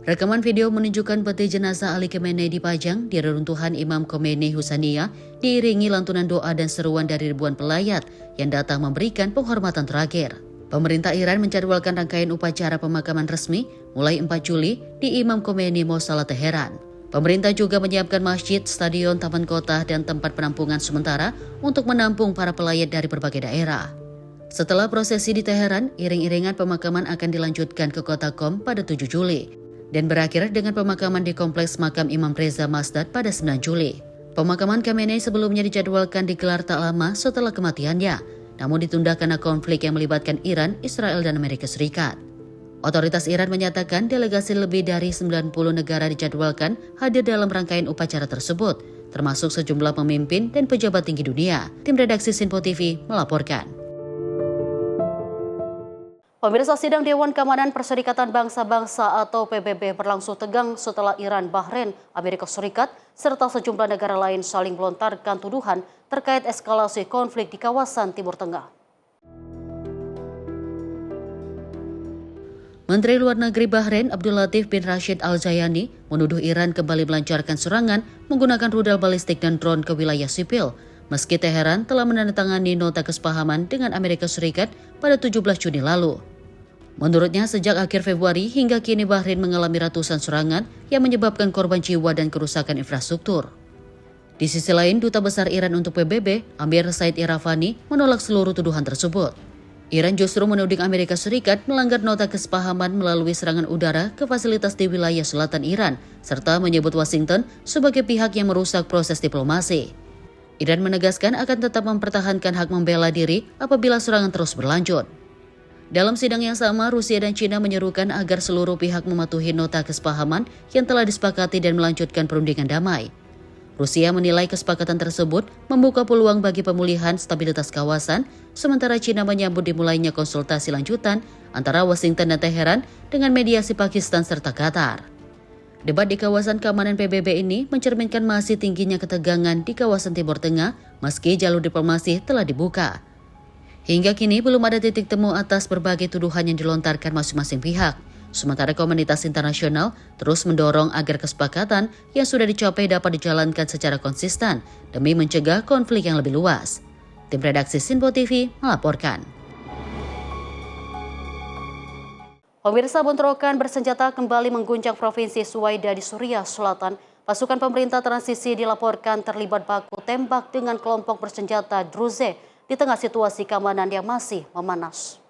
Rekaman video menunjukkan peti jenazah Ali Khamenei dipajang di reruntuhan Imam Khomeini Husainiyah diiringi lantunan doa dan seruan dari ribuan pelayat yang datang memberikan penghormatan terakhir. Pemerintah Iran menjadwalkan rangkaian upacara pemakaman resmi mulai 4 Juli di Imam Khomeini Mosala Teheran. Pemerintah juga menyiapkan masjid, stadion, taman kota, dan tempat penampungan sementara untuk menampung para pelayat dari berbagai daerah. Setelah prosesi di Teheran, iring-iringan pemakaman akan dilanjutkan ke kota Qom pada 7 Juli. Dan berakhir dengan pemakaman di Kompleks Makam Imam Reza Masdad pada 9 Juli. Pemakaman Khamenei sebelumnya dijadwalkan digelar tak lama setelah kematiannya, namun ditunda karena konflik yang melibatkan Iran, Israel, dan Amerika Serikat. Otoritas Iran menyatakan delegasi lebih dari 90 negara dijadwalkan hadir dalam rangkaian upacara tersebut, termasuk sejumlah pemimpin dan pejabat tinggi dunia. Tim redaksi Simpo TV melaporkan. Pemirsa, sidang Dewan Keamanan Perserikatan Bangsa-Bangsa atau PBB berlangsung tegang setelah Iran, Bahrain, Amerika Serikat, serta sejumlah negara lain saling melontarkan tuduhan terkait eskalasi konflik di kawasan Timur Tengah. Menteri Luar Negeri Bahrain Abdul Latif bin Rashid Al Zayani menuduh Iran kembali melancarkan serangan menggunakan rudal balistik dan drone ke wilayah sipil, meski Teheran telah menandatangani nota kesepahaman dengan Amerika Serikat pada 17 Juni lalu. Menurutnya, sejak akhir Februari hingga kini Bahrain mengalami ratusan serangan yang menyebabkan korban jiwa dan kerusakan infrastruktur. Di sisi lain, Duta Besar Iran untuk PBB, Amir Said Irafani, menolak seluruh tuduhan tersebut. Iran justru menuding Amerika Serikat melanggar nota kesepahaman melalui serangan udara ke fasilitas di wilayah selatan Iran, serta menyebut Washington sebagai pihak yang merusak proses diplomasi. Iran menegaskan akan tetap mempertahankan hak membela diri apabila serangan terus berlanjut. Dalam sidang yang sama, Rusia dan China menyerukan agar seluruh pihak mematuhi nota kesepahaman yang telah disepakati dan melanjutkan perundingan damai. Rusia menilai kesepakatan tersebut membuka peluang bagi pemulihan stabilitas kawasan, sementara China menyambut dimulainya konsultasi lanjutan antara Washington dan Teheran dengan mediasi Pakistan serta Qatar. Debat di kawasan keamanan PBB ini mencerminkan masih tingginya ketegangan di kawasan Timur Tengah meski jalur diplomasi telah dibuka. Hingga kini belum ada titik temu atas berbagai tuduhan yang dilontarkan masing-masing pihak. Sementara komunitas internasional terus mendorong agar kesepakatan yang sudah dicapai dapat dijalankan secara konsisten demi mencegah konflik yang lebih luas. Tim redaksi Simpo TV melaporkan. Pemirsa, bentrokan bersenjata kembali mengguncang Provinsi Suwaida di Suriah Selatan. Pasukan pemerintah transisi dilaporkan terlibat baku tembak dengan kelompok bersenjata Druze di tengah situasi keamanan yang masih memanas.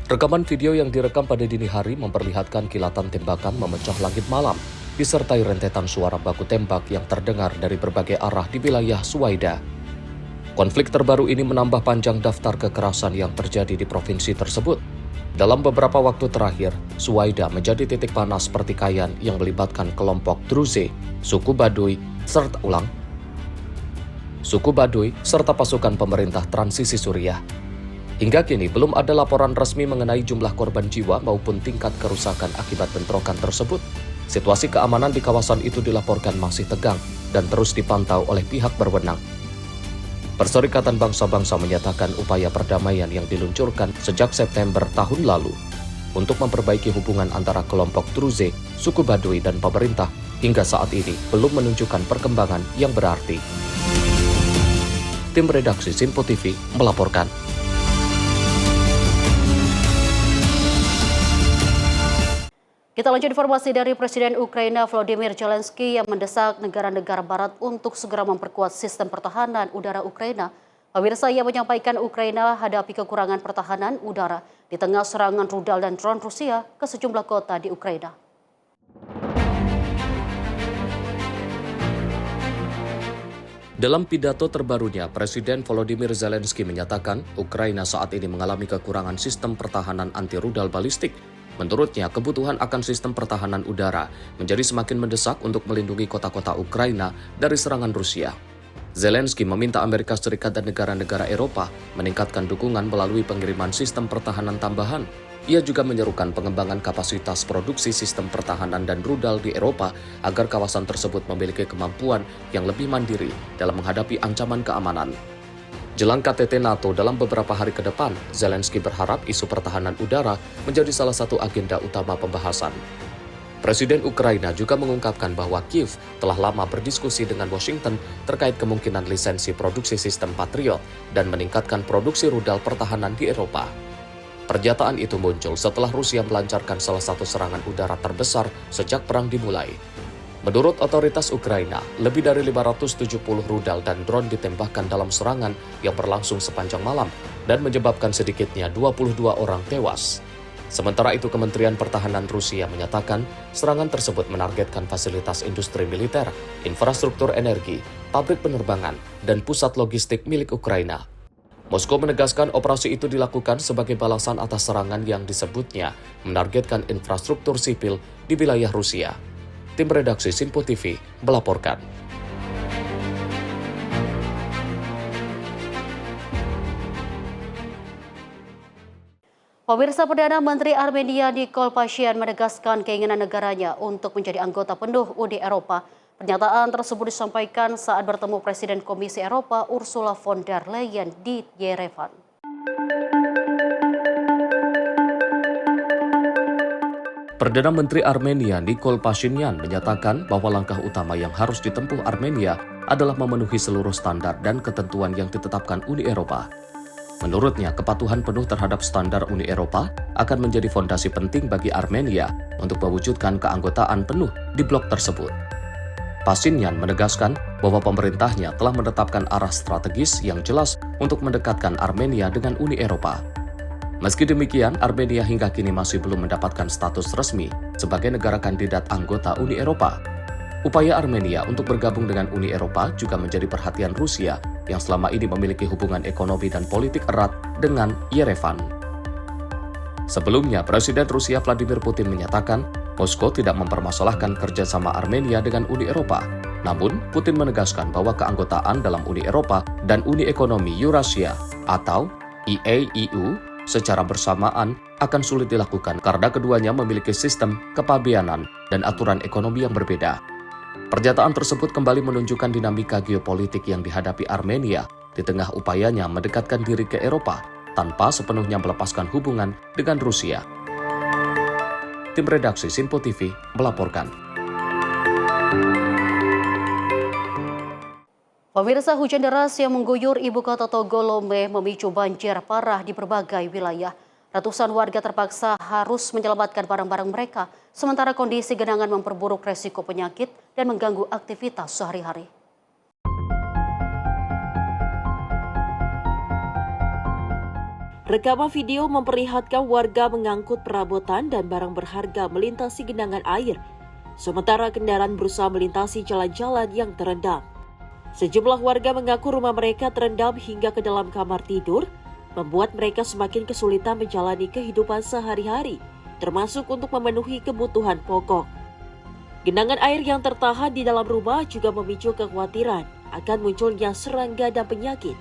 Rekaman video yang direkam pada dini hari memperlihatkan kilatan tembakan memecah langit malam, disertai rentetan suara baku tembak yang terdengar dari berbagai arah di wilayah Suwaida. Konflik terbaru ini menambah panjang daftar kekerasan yang terjadi di provinsi tersebut. Dalam beberapa waktu terakhir, Suwaida menjadi titik panas pertikaian yang melibatkan kelompok Druze, suku Baduy, serta pasukan pemerintah transisi Suriah. Hingga kini belum ada laporan resmi mengenai jumlah korban jiwa maupun tingkat kerusakan akibat bentrokan tersebut. Situasi keamanan di kawasan itu dilaporkan masih tegang dan terus dipantau oleh pihak berwenang. Perserikatan Bangsa-Bangsa menyatakan upaya perdamaian yang diluncurkan sejak September tahun lalu untuk memperbaiki hubungan antara kelompok Druze, suku Baduy, dan pemerintah hingga saat ini belum menunjukkan perkembangan yang berarti. Tim redaksi Sinpo TV melaporkan. Kita lanjut informasi dari Presiden Ukraina Volodymyr Zelensky yang mendesak negara-negara barat untuk segera memperkuat sistem pertahanan udara Ukraina. Pemirsa, ia menyampaikan Ukraina hadapi kekurangan pertahanan udara di tengah serangan rudal dan drone Rusia ke sejumlah kota di Ukraina. Dalam pidato terbarunya, Presiden Volodymyr Zelensky menyatakan Ukraina saat ini mengalami kekurangan sistem pertahanan anti-rudal balistik. Menurutnya, kebutuhan akan sistem pertahanan udara menjadi semakin mendesak untuk melindungi kota-kota Ukraina dari serangan Rusia. Zelensky meminta Amerika Serikat dan negara-negara Eropa meningkatkan dukungan melalui pengiriman sistem pertahanan tambahan. Ia juga menyerukan pengembangan kapasitas produksi sistem pertahanan dan rudal di Eropa agar kawasan tersebut memiliki kemampuan yang lebih mandiri dalam menghadapi ancaman keamanan. Jelang KTT NATO dalam beberapa hari ke depan, Zelensky berharap isu pertahanan udara menjadi salah satu agenda utama pembahasan. Presiden Ukraina juga mengungkapkan bahwa Kiev telah lama berdiskusi dengan Washington terkait kemungkinan lisensi produksi sistem Patriot dan meningkatkan produksi rudal pertahanan di Eropa. Pernyataan itu muncul setelah Rusia melancarkan salah satu serangan udara terbesar sejak perang dimulai. Menurut otoritas Ukraina, lebih dari 570 rudal dan drone ditembakkan dalam serangan yang berlangsung sepanjang malam dan menyebabkan sedikitnya 22 orang tewas. Sementara itu, Kementerian Pertahanan Rusia menyatakan serangan tersebut menargetkan fasilitas industri militer, infrastruktur energi, pabrik penerbangan, dan pusat logistik milik Ukraina. Moskow menegaskan operasi itu dilakukan sebagai balasan atas serangan yang disebutnya menargetkan infrastruktur sipil di wilayah Rusia. Tim redaksi Sinpo TV melaporkan. Pemirsa, Perdana Menteri Armenia Nikol Pashinyan menegaskan keinginan negaranya untuk menjadi anggota penuh Uni Eropa. Pernyataan tersebut disampaikan saat bertemu Presiden Komisi Eropa Ursula von der Leyen di Yerevan. Perdana Menteri Armenia Nikol Pashinyan menyatakan bahwa langkah utama yang harus ditempuh Armenia adalah memenuhi seluruh standar dan ketentuan yang ditetapkan Uni Eropa. Menurutnya, kepatuhan penuh terhadap standar Uni Eropa akan menjadi fondasi penting bagi Armenia untuk mewujudkan keanggotaan penuh di blok tersebut. Pashinyan menegaskan bahwa pemerintahnya telah menetapkan arah strategis yang jelas untuk mendekatkan Armenia dengan Uni Eropa. Meski demikian, Armenia hingga kini masih belum mendapatkan status resmi sebagai negara kandidat anggota Uni Eropa. Upaya Armenia untuk bergabung dengan Uni Eropa juga menjadi perhatian Rusia yang selama ini memiliki hubungan ekonomi dan politik erat dengan Yerevan. Sebelumnya, Presiden Rusia Vladimir Putin menyatakan Moskow tidak mempermasalahkan kerjasama Armenia dengan Uni Eropa. Namun, Putin menegaskan bahwa keanggotaan dalam Uni Eropa dan Uni Ekonomi Eurasia atau EAEU secara bersamaan akan sulit dilakukan karena keduanya memiliki sistem kepabeanan dan aturan ekonomi yang berbeda. Pernyataan tersebut kembali menunjukkan dinamika geopolitik yang dihadapi Armenia di tengah upayanya mendekatkan diri ke Eropa tanpa sepenuhnya melepaskan hubungan dengan Rusia. Tim redaksi Sinpo TV melaporkan. Pemirsa, hujan deras yang mengguyur ibu kota Togo Lomé memicu banjir parah di berbagai wilayah. Ratusan warga terpaksa harus menyelamatkan barang-barang mereka, sementara kondisi genangan memperburuk resiko penyakit dan mengganggu aktivitas sehari-hari. Rekaman video memperlihatkan warga mengangkut perabotan dan barang berharga melintasi genangan air, sementara kendaraan berusaha melintasi jalan-jalan yang terendam. Sejumlah warga mengaku rumah mereka terendam hingga ke dalam kamar tidur, membuat mereka semakin kesulitan menjalani kehidupan sehari-hari, termasuk untuk memenuhi kebutuhan pokok. Genangan air yang tertahan di dalam rumah juga memicu kekhawatiran akan munculnya serangga dan penyakit,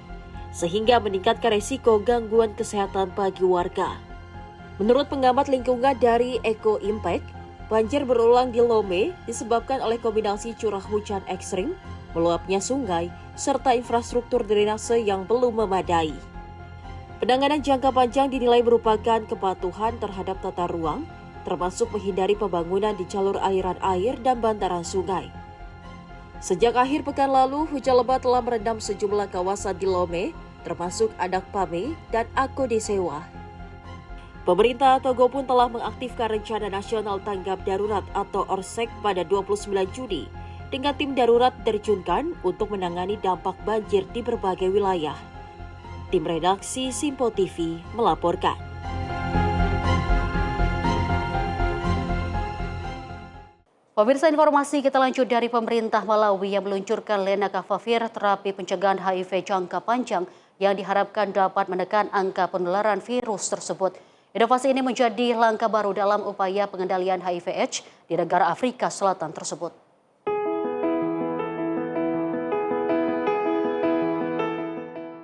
sehingga meningkatkan resiko gangguan kesehatan bagi warga. Menurut pengamat lingkungan dari Eco Impact, banjir berulang di Lomé disebabkan oleh kombinasi curah hujan ekstrim, meluapnya sungai, serta infrastruktur drainase yang belum memadai. Penanganan jangka panjang dinilai merupakan kepatuhan terhadap tata ruang, termasuk menghindari pembangunan di jalur aliran air dan bantaran sungai. Sejak akhir pekan lalu, hujan lebat telah merendam sejumlah kawasan di Lome, termasuk Adakpame dan Akodesewa. Pemerintah Togo pun telah mengaktifkan Rencana Nasional Tanggap Darurat atau ORSEK pada 29 Juni dengan tim darurat diterjunkan untuk menangani dampak banjir di berbagai wilayah. Tim redaksi Simpo TV melaporkan. Pemirsa, informasi kita lanjut dari pemerintah Malawi yang meluncurkan Lenacapavir, terapi pencegahan HIV jangka panjang yang diharapkan dapat menekan angka penularan virus tersebut. Inovasi ini menjadi langkah baru dalam upaya pengendalian HIV/AIDS di negara Afrika Selatan tersebut.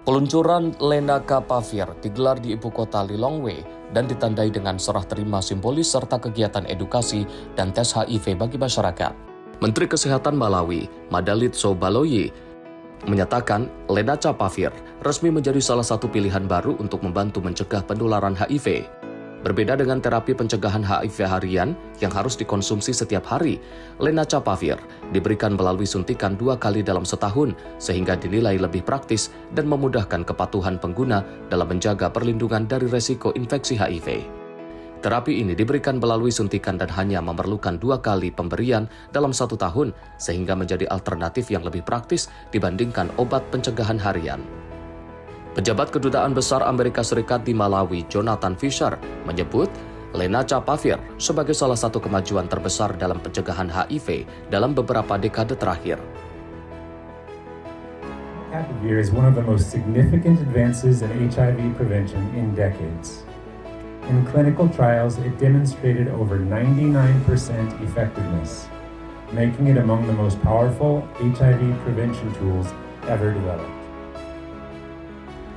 Peluncuran Lenacapavir digelar di ibu kota Lilongwe dan ditandai dengan serah terima simbolis serta kegiatan edukasi dan tes HIV bagi masyarakat. Menteri Kesehatan Malawi, Madalitso Baloyi, menyatakan Lenacapavir resmi menjadi salah satu pilihan baru untuk membantu mencegah penularan HIV. Berbeda dengan terapi pencegahan HIV harian yang harus dikonsumsi setiap hari, Lenacapavir diberikan melalui suntikan 2 kali dalam setahun sehingga dinilai lebih praktis dan memudahkan kepatuhan pengguna dalam menjaga perlindungan dari resiko infeksi HIV. Terapi ini diberikan melalui suntikan dan hanya memerlukan 2 kali pemberian dalam 1 tahun sehingga menjadi alternatif yang lebih praktis dibandingkan obat pencegahan harian. Pejabat Kedutaan Besar Amerika Serikat di Malawi, Jonathan Fisher, menyebut Lenacapavir sebagai salah satu kemajuan terbesar dalam pencegahan HIV dalam beberapa dekade terakhir. Lenacapavir is one of the most significant advances in HIV prevention in decades. In clinical trials, it demonstrated over 99% effectiveness, making it among the most powerful HIV prevention tools ever developed.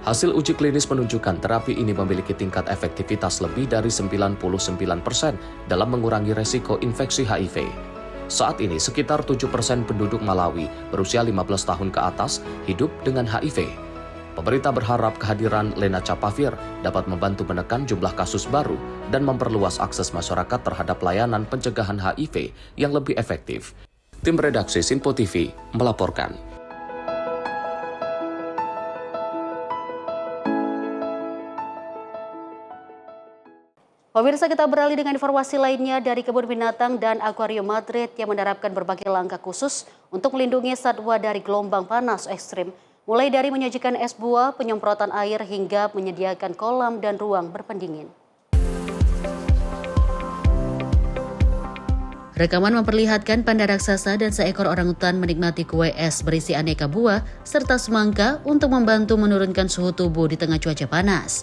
Hasil uji klinis menunjukkan terapi ini memiliki tingkat efektivitas lebih dari 99% dalam mengurangi resiko infeksi HIV. Saat ini, sekitar 7% penduduk Malawi berusia 15 tahun ke atas hidup dengan HIV. Pemerintah berharap kehadiran Lenacapavir dapat membantu menekan jumlah kasus baru dan memperluas akses masyarakat terhadap layanan pencegahan HIV yang lebih efektif. Tim redaksi Simpo TV melaporkan. Pemirsa, kita beralih dengan informasi lainnya dari Kebun Binatang dan Akuarium Madrid yang menerapkan berbagai langkah khusus untuk melindungi satwa dari gelombang panas ekstrim. Mulai dari menyajikan es buah, penyemprotan air, hingga menyediakan kolam dan ruang berpendingin. Rekaman memperlihatkan panda raksasa dan seekor orangutan menikmati kue es berisi aneka buah serta semangka untuk membantu menurunkan suhu tubuh di tengah cuaca panas.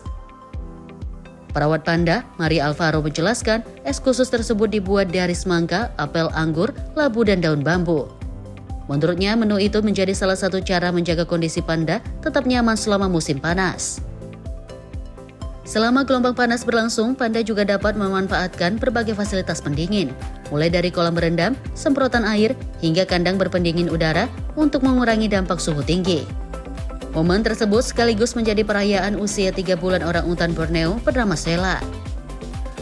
Perawat panda, Maria Alvaro, menjelaskan es khusus tersebut dibuat dari semangka, apel, anggur, labu, dan daun bambu. Menurutnya, menu itu menjadi salah satu cara menjaga kondisi panda tetap nyaman selama musim panas. Selama gelombang panas berlangsung, panda juga dapat memanfaatkan berbagai fasilitas pendingin, mulai dari kolam berendam, semprotan air, hingga kandang berpendingin udara untuk mengurangi dampak suhu tinggi. Momen tersebut sekaligus menjadi perayaan usia 3 bulan orangutan Borneo bernama Sela.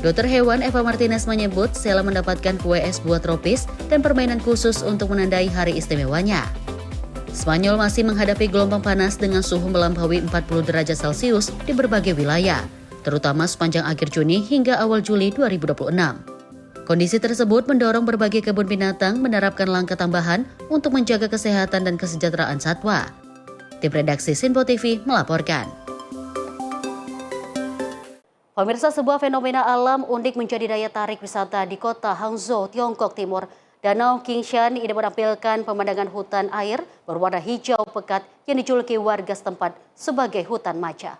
Dokter hewan Eva Martinez menyebut Sela mendapatkan kue es buah tropis dan permainan khusus untuk menandai hari istimewanya. Spanyol masih menghadapi gelombang panas dengan suhu melampaui 40 derajat Celcius di berbagai wilayah, terutama sepanjang akhir Juni hingga awal Juli 2026. Kondisi tersebut mendorong berbagai kebun binatang menerapkan langkah tambahan untuk menjaga kesehatan dan kesejahteraan satwa. Tim redaksi Simpo TV melaporkan. Pemirsa, sebuah fenomena alam unik menjadi daya tarik wisata di kota Hangzhou, Tiongkok Timur. Danau Qingshan ini menampilkan pemandangan hutan air berwarna hijau pekat yang dijuluki warga setempat sebagai hutan maca.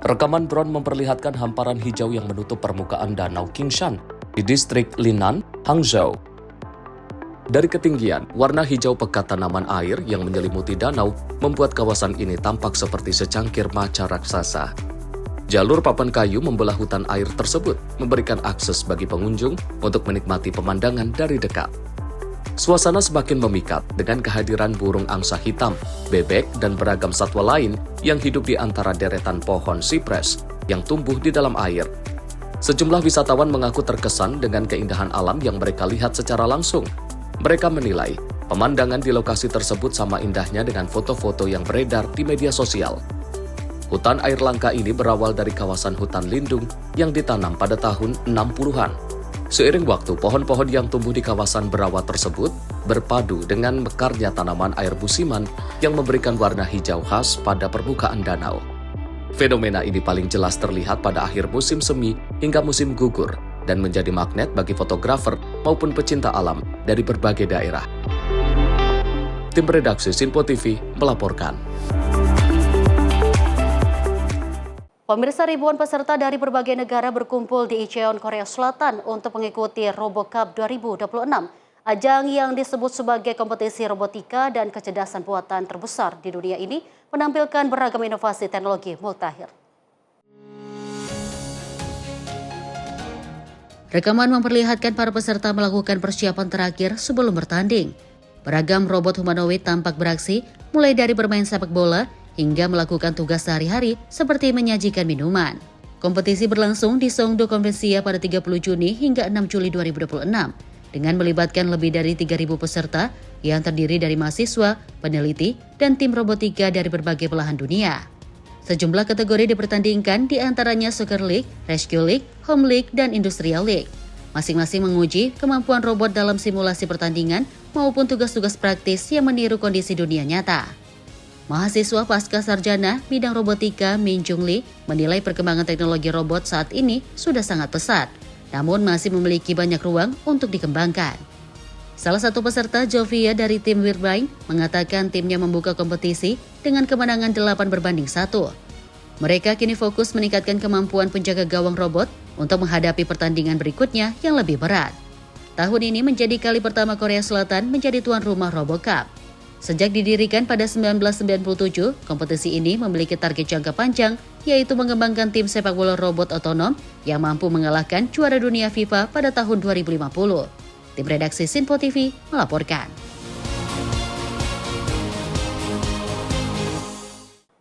Rekaman drone memperlihatkan hamparan hijau yang menutup permukaan Danau Qingshan di distrik Linnan, Hangzhou. Dari ketinggian, warna hijau pekat tanaman air yang menyelimuti danau membuat kawasan ini tampak seperti secangkir maca raksasa. Jalur papan kayu membelah hutan air tersebut, memberikan akses bagi pengunjung untuk menikmati pemandangan dari dekat. Suasana semakin memikat dengan kehadiran burung angsa hitam, bebek, dan beragam satwa lain yang hidup di antara deretan pohon sipres yang tumbuh di dalam air. Sejumlah wisatawan mengaku terkesan dengan keindahan alam yang mereka lihat secara langsung. Mereka menilai pemandangan di lokasi tersebut sama indahnya dengan foto-foto yang beredar di media sosial. Hutan air langka ini berawal dari kawasan hutan lindung yang ditanam pada tahun 60-an. Seiring waktu, pohon-pohon yang tumbuh di kawasan berawa tersebut berpadu dengan mekarnya tanaman air musiman yang memberikan warna hijau khas pada permukaan danau. Fenomena ini paling jelas terlihat pada akhir musim semi hingga musim gugur dan menjadi magnet bagi fotografer maupun pecinta alam dari berbagai daerah. Tim redaksi Sinpo TV melaporkan. Pemirsa, ribuan peserta dari berbagai negara berkumpul di Incheon, Korea Selatan untuk mengikuti RoboCup 2026. Ajang yang disebut sebagai kompetisi robotika dan kecerdasan buatan terbesar di dunia ini menampilkan beragam inovasi teknologi multahir. Rekaman memperlihatkan para peserta melakukan persiapan terakhir sebelum bertanding. Beragam robot humanoid tampak beraksi, mulai dari bermain sepak bola hingga melakukan tugas sehari-hari seperti menyajikan minuman. Kompetisi berlangsung di Songdo Konvensia pada 30 Juni hingga 6 Juli 2026 dengan melibatkan lebih dari 3.000 peserta yang terdiri dari mahasiswa, peneliti, dan tim robotika dari berbagai belahan dunia. Sejumlah kategori dipertandingkan, di antaranya Soccer League, Rescue League, Home League, dan Industrial League. Masing-masing menguji kemampuan robot dalam simulasi pertandingan maupun tugas-tugas praktis yang meniru kondisi dunia nyata. Mahasiswa pasca sarjana bidang robotika Min Jung Lee menilai perkembangan teknologi robot saat ini sudah sangat pesat, namun masih memiliki banyak ruang untuk dikembangkan. Salah satu peserta, Jovia dari tim Wirbrain, mengatakan timnya membuka kompetisi dengan kemenangan 8-1. Mereka kini fokus meningkatkan kemampuan penjaga gawang robot untuk menghadapi pertandingan berikutnya yang lebih berat. Tahun ini menjadi kali pertama Korea Selatan menjadi tuan rumah RoboCup. Sejak didirikan pada 1997, kompetisi ini memiliki target jangka panjang, yaitu mengembangkan tim sepak bola robot otonom yang mampu mengalahkan juara dunia FIFA pada tahun 2050. Tim redaksi Sinpo TV melaporkan.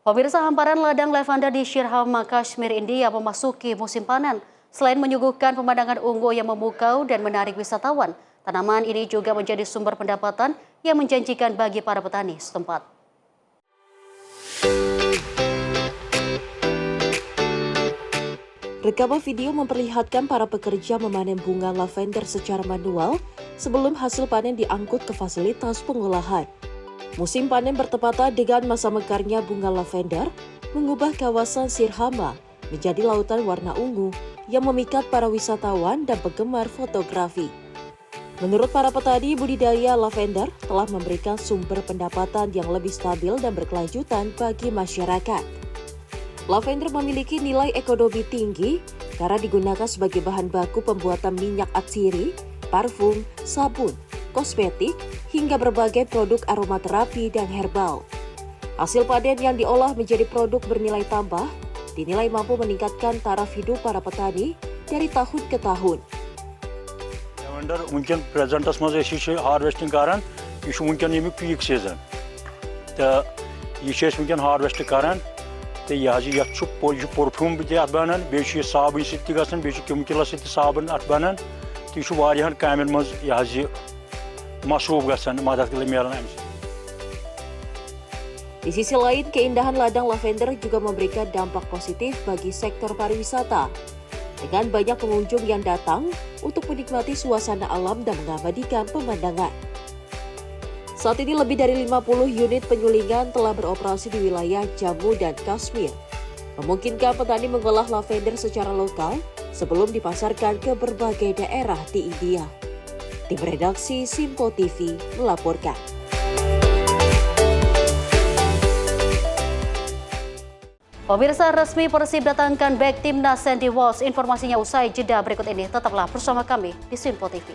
Pemirsa, hamparan ladang lavender di Shirhama, Kashmir, India memasuki musim panen. Selain menyuguhkan pemandangan ungu yang memukau dan menarik wisatawan, tanaman ini juga menjadi sumber pendapatan yang menjanjikan bagi para petani setempat. Rekaman video memperlihatkan para pekerja memanen bunga lavender secara manual sebelum hasil panen diangkut ke fasilitas pengolahan. Musim panen bertepatan dengan masa mekarnya bunga lavender, mengubah kawasan Shirhama menjadi lautan warna ungu yang memikat para wisatawan dan penggemar fotografi. Menurut para petani, budidaya lavender telah memberikan sumber pendapatan yang lebih stabil dan berkelanjutan bagi masyarakat. Lavender memiliki nilai ekonomi tinggi karena digunakan sebagai bahan baku pembuatan minyak atsiri, parfum, sabun, kosmetik, hingga berbagai produk aromaterapi dan herbal. Hasil panen yang diolah menjadi produk bernilai tambah dinilai mampu meningkatkan taraf hidup para petani dari tahun ke tahun. Lavender mungkin presentas maz harvesting karan, ish mungkin yemi peak season. Ta ish mungkin harvest karan. Yaji yatçuk parfüm bide atbanan, beşi sabun sittigasın, beşi chemical sitti sabun atbanan. Tishu varihan kamen maz yaji masruf gasan madat kelemiaran amis. Di sisi lain, keindahan ladang lavender juga memberikan dampak positif bagi sektor pariwisata. Dengan banyak pengunjung yang datang untuk menikmati suasana alam dan mengabadikan pemandangan. Saat ini lebih dari 50 unit penyulingan telah beroperasi di wilayah Jammu dan Kashmir, memungkinkan petani mengolah lavender secara lokal sebelum dipasarkan ke berbagai daerah di India. Tim redaksi Sinpo TV melaporkan. Pemirsa, resmi Persib datangkan bek timnas Sandy Walsh. Informasinya usai jeda berikut ini. Tetaplah bersama kami di Sinpo TV.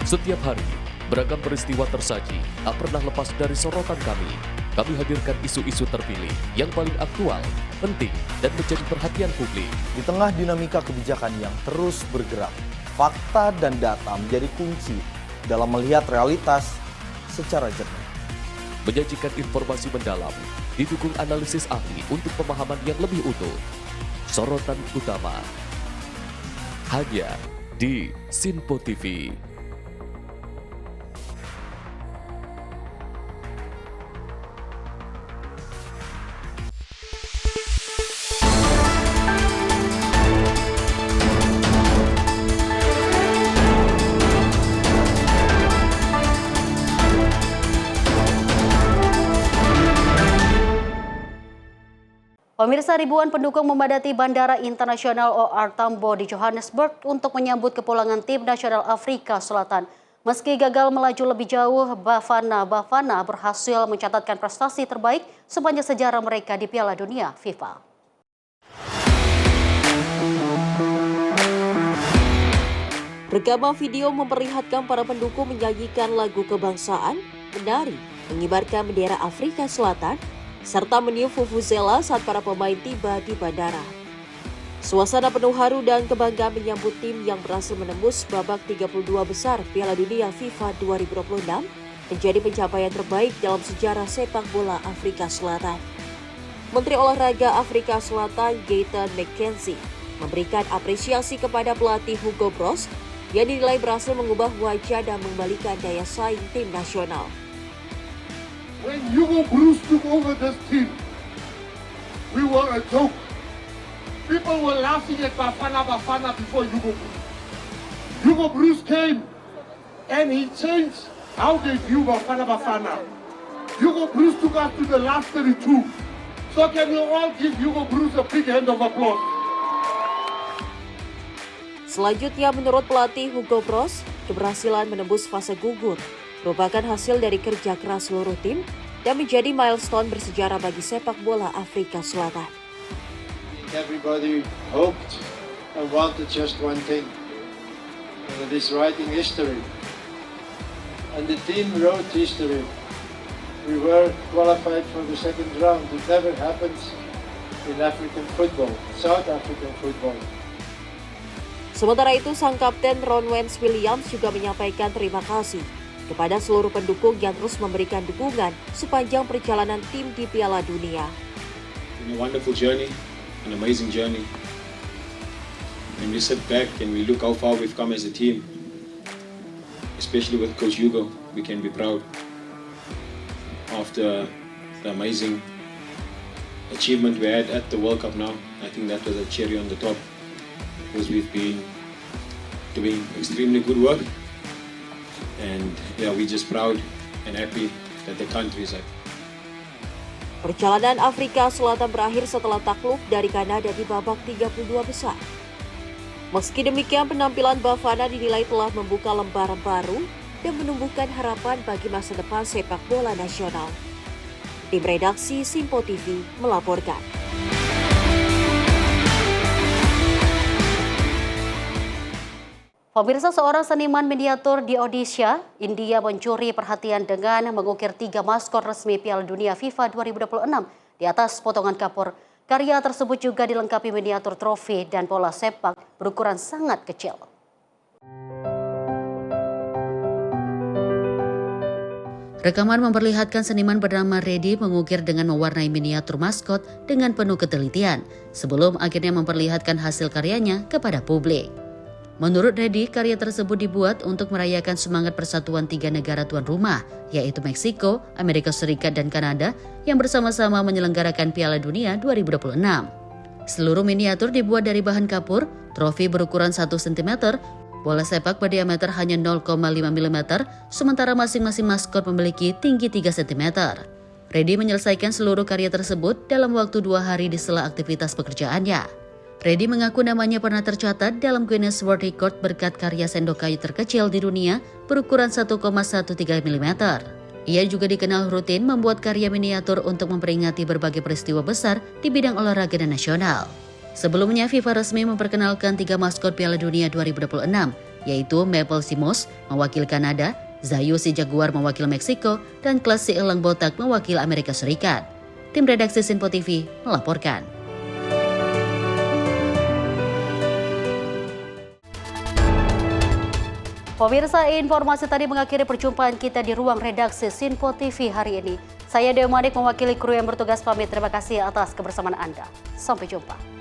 Setiap hari, Beragam peristiwa tersaji tak pernah lepas dari sorotan kami. Kami hadirkan isu-isu terpilih yang paling aktual, penting, dan menjadi perhatian publik. Di tengah dinamika kebijakan yang terus bergerak, fakta dan data menjadi kunci dalam melihat realitas secara jernih. Menyajikan informasi mendalam, didukung analisis ahli untuk pemahaman yang lebih utuh. Sorotan utama hanya di Sinpo TV. Pemirsa, ribuan pendukung memadati Bandara Internasional OR Tambo di Johannesburg untuk menyambut kepulangan tim nasional Afrika Selatan. Meski gagal melaju lebih jauh, Bafana berhasil mencatatkan prestasi terbaik sepanjang sejarah mereka di Piala Dunia FIFA. Rekaman video memperlihatkan para pendukung menyanyikan lagu kebangsaan, menari, mengibarkan bendera Afrika Selatan, serta meniup vuvuzela saat para pemain tiba di bandara. Suasana penuh haru dan kebanggaan menyambut tim yang berhasil menembus babak 32 besar Piala Dunia FIFA 2026 menjadi pencapaian terbaik dalam sejarah sepak bola Afrika Selatan. Menteri Olahraga Afrika Selatan Gayton McKenzie memberikan apresiasi kepada pelatih Hugo Broos yang dinilai berhasil mengubah wajah dan mengembalikan daya saing tim nasional. When Hugo Broos took over this team, we were a joke. People were laughing at Bafana before Hugo Broos. Hugo Broos came and he changed how they view Bafana. Hugo Broos took us to the last 32. So can we all give Hugo Broos a big hand of applause? Selanjutnya, menurut pelatih Hugo Broos, keberhasilan menembus fase gugur merupakan hasil dari kerja keras seluruh tim dan menjadi milestone bersejarah bagi sepak bola Afrika Selatan. Everybody hoped and wanted just one thing, and it is writing history. And the team wrote history. We were qualified for the second round. It never happens in African football, South African football. Sementara itu, sang kapten Ron Wens Williams juga menyampaikan terima kasih kepada seluruh pendukung yang terus memberikan dukungan sepanjang perjalanan tim di Piala Dunia. A wonderful journey, an amazing journey. When we sit back and we look how far we've come as a team, especially with Coach Hugo, we can be proud. After the amazing achievement we had at the World Cup now, I think that was a cherry on the top, because we've been doing extremely good work. And yeah, we're just proud and happy that the country is happy. Perjalanan Afrika Selatan berakhir setelah takluk dari Kanada di babak 32 besar. Meski demikian, penampilan Bafana dinilai telah membuka lembaran baru dan menumbuhkan harapan bagi masa depan sepak bola nasional. Tim redaksi Sinpo TV melaporkan. Pemirsa, seorang seniman miniatur di Odisha, India mencuri perhatian dengan mengukir 3 maskot resmi Piala Dunia FIFA 2026 di atas potongan kapur. Karya tersebut juga dilengkapi miniatur trofi dan bola sepak berukuran sangat kecil. Rekaman memperlihatkan seniman bernama Reddy mengukir dengan mewarnai miniatur maskot dengan penuh ketelitian sebelum akhirnya memperlihatkan hasil karyanya kepada publik. Menurut Reddy, karya tersebut dibuat untuk merayakan semangat persatuan 3 negara tuan rumah, yaitu Meksiko, Amerika Serikat, dan Kanada yang bersama-sama menyelenggarakan Piala Dunia 2026. Seluruh miniatur dibuat dari bahan kapur, trofi berukuran 1 cm, bola sepak berdiameter hanya 0,5 mm, sementara masing-masing maskot memiliki tinggi 3 cm. Reddy menyelesaikan seluruh karya tersebut dalam waktu 2 hari di sela aktivitas pekerjaannya. Reddy mengaku namanya pernah tercatat dalam Guinness World Record berkat karya sendok kayu terkecil di dunia berukuran 1,13 mm. Ia juga dikenal rutin membuat karya miniatur untuk memperingati berbagai peristiwa besar di bidang olahraga dan nasional. Sebelumnya, FIFA resmi memperkenalkan 3 maskot Piala Dunia 2026, yaitu Maple Sea Moose mewakili Kanada, Zayu si Jaguar mewakili Meksiko, dan Klas si Elang Botak mewakili Amerika Serikat. Tim redaksi Sinpo TV melaporkan. Pemirsa, informasi tadi mengakhiri perjumpaan kita di ruang redaksi Sinpo TV hari ini. Saya Dewi Manik mewakili kru yang bertugas pamit. Terima kasih atas kebersamaan Anda. Sampai jumpa.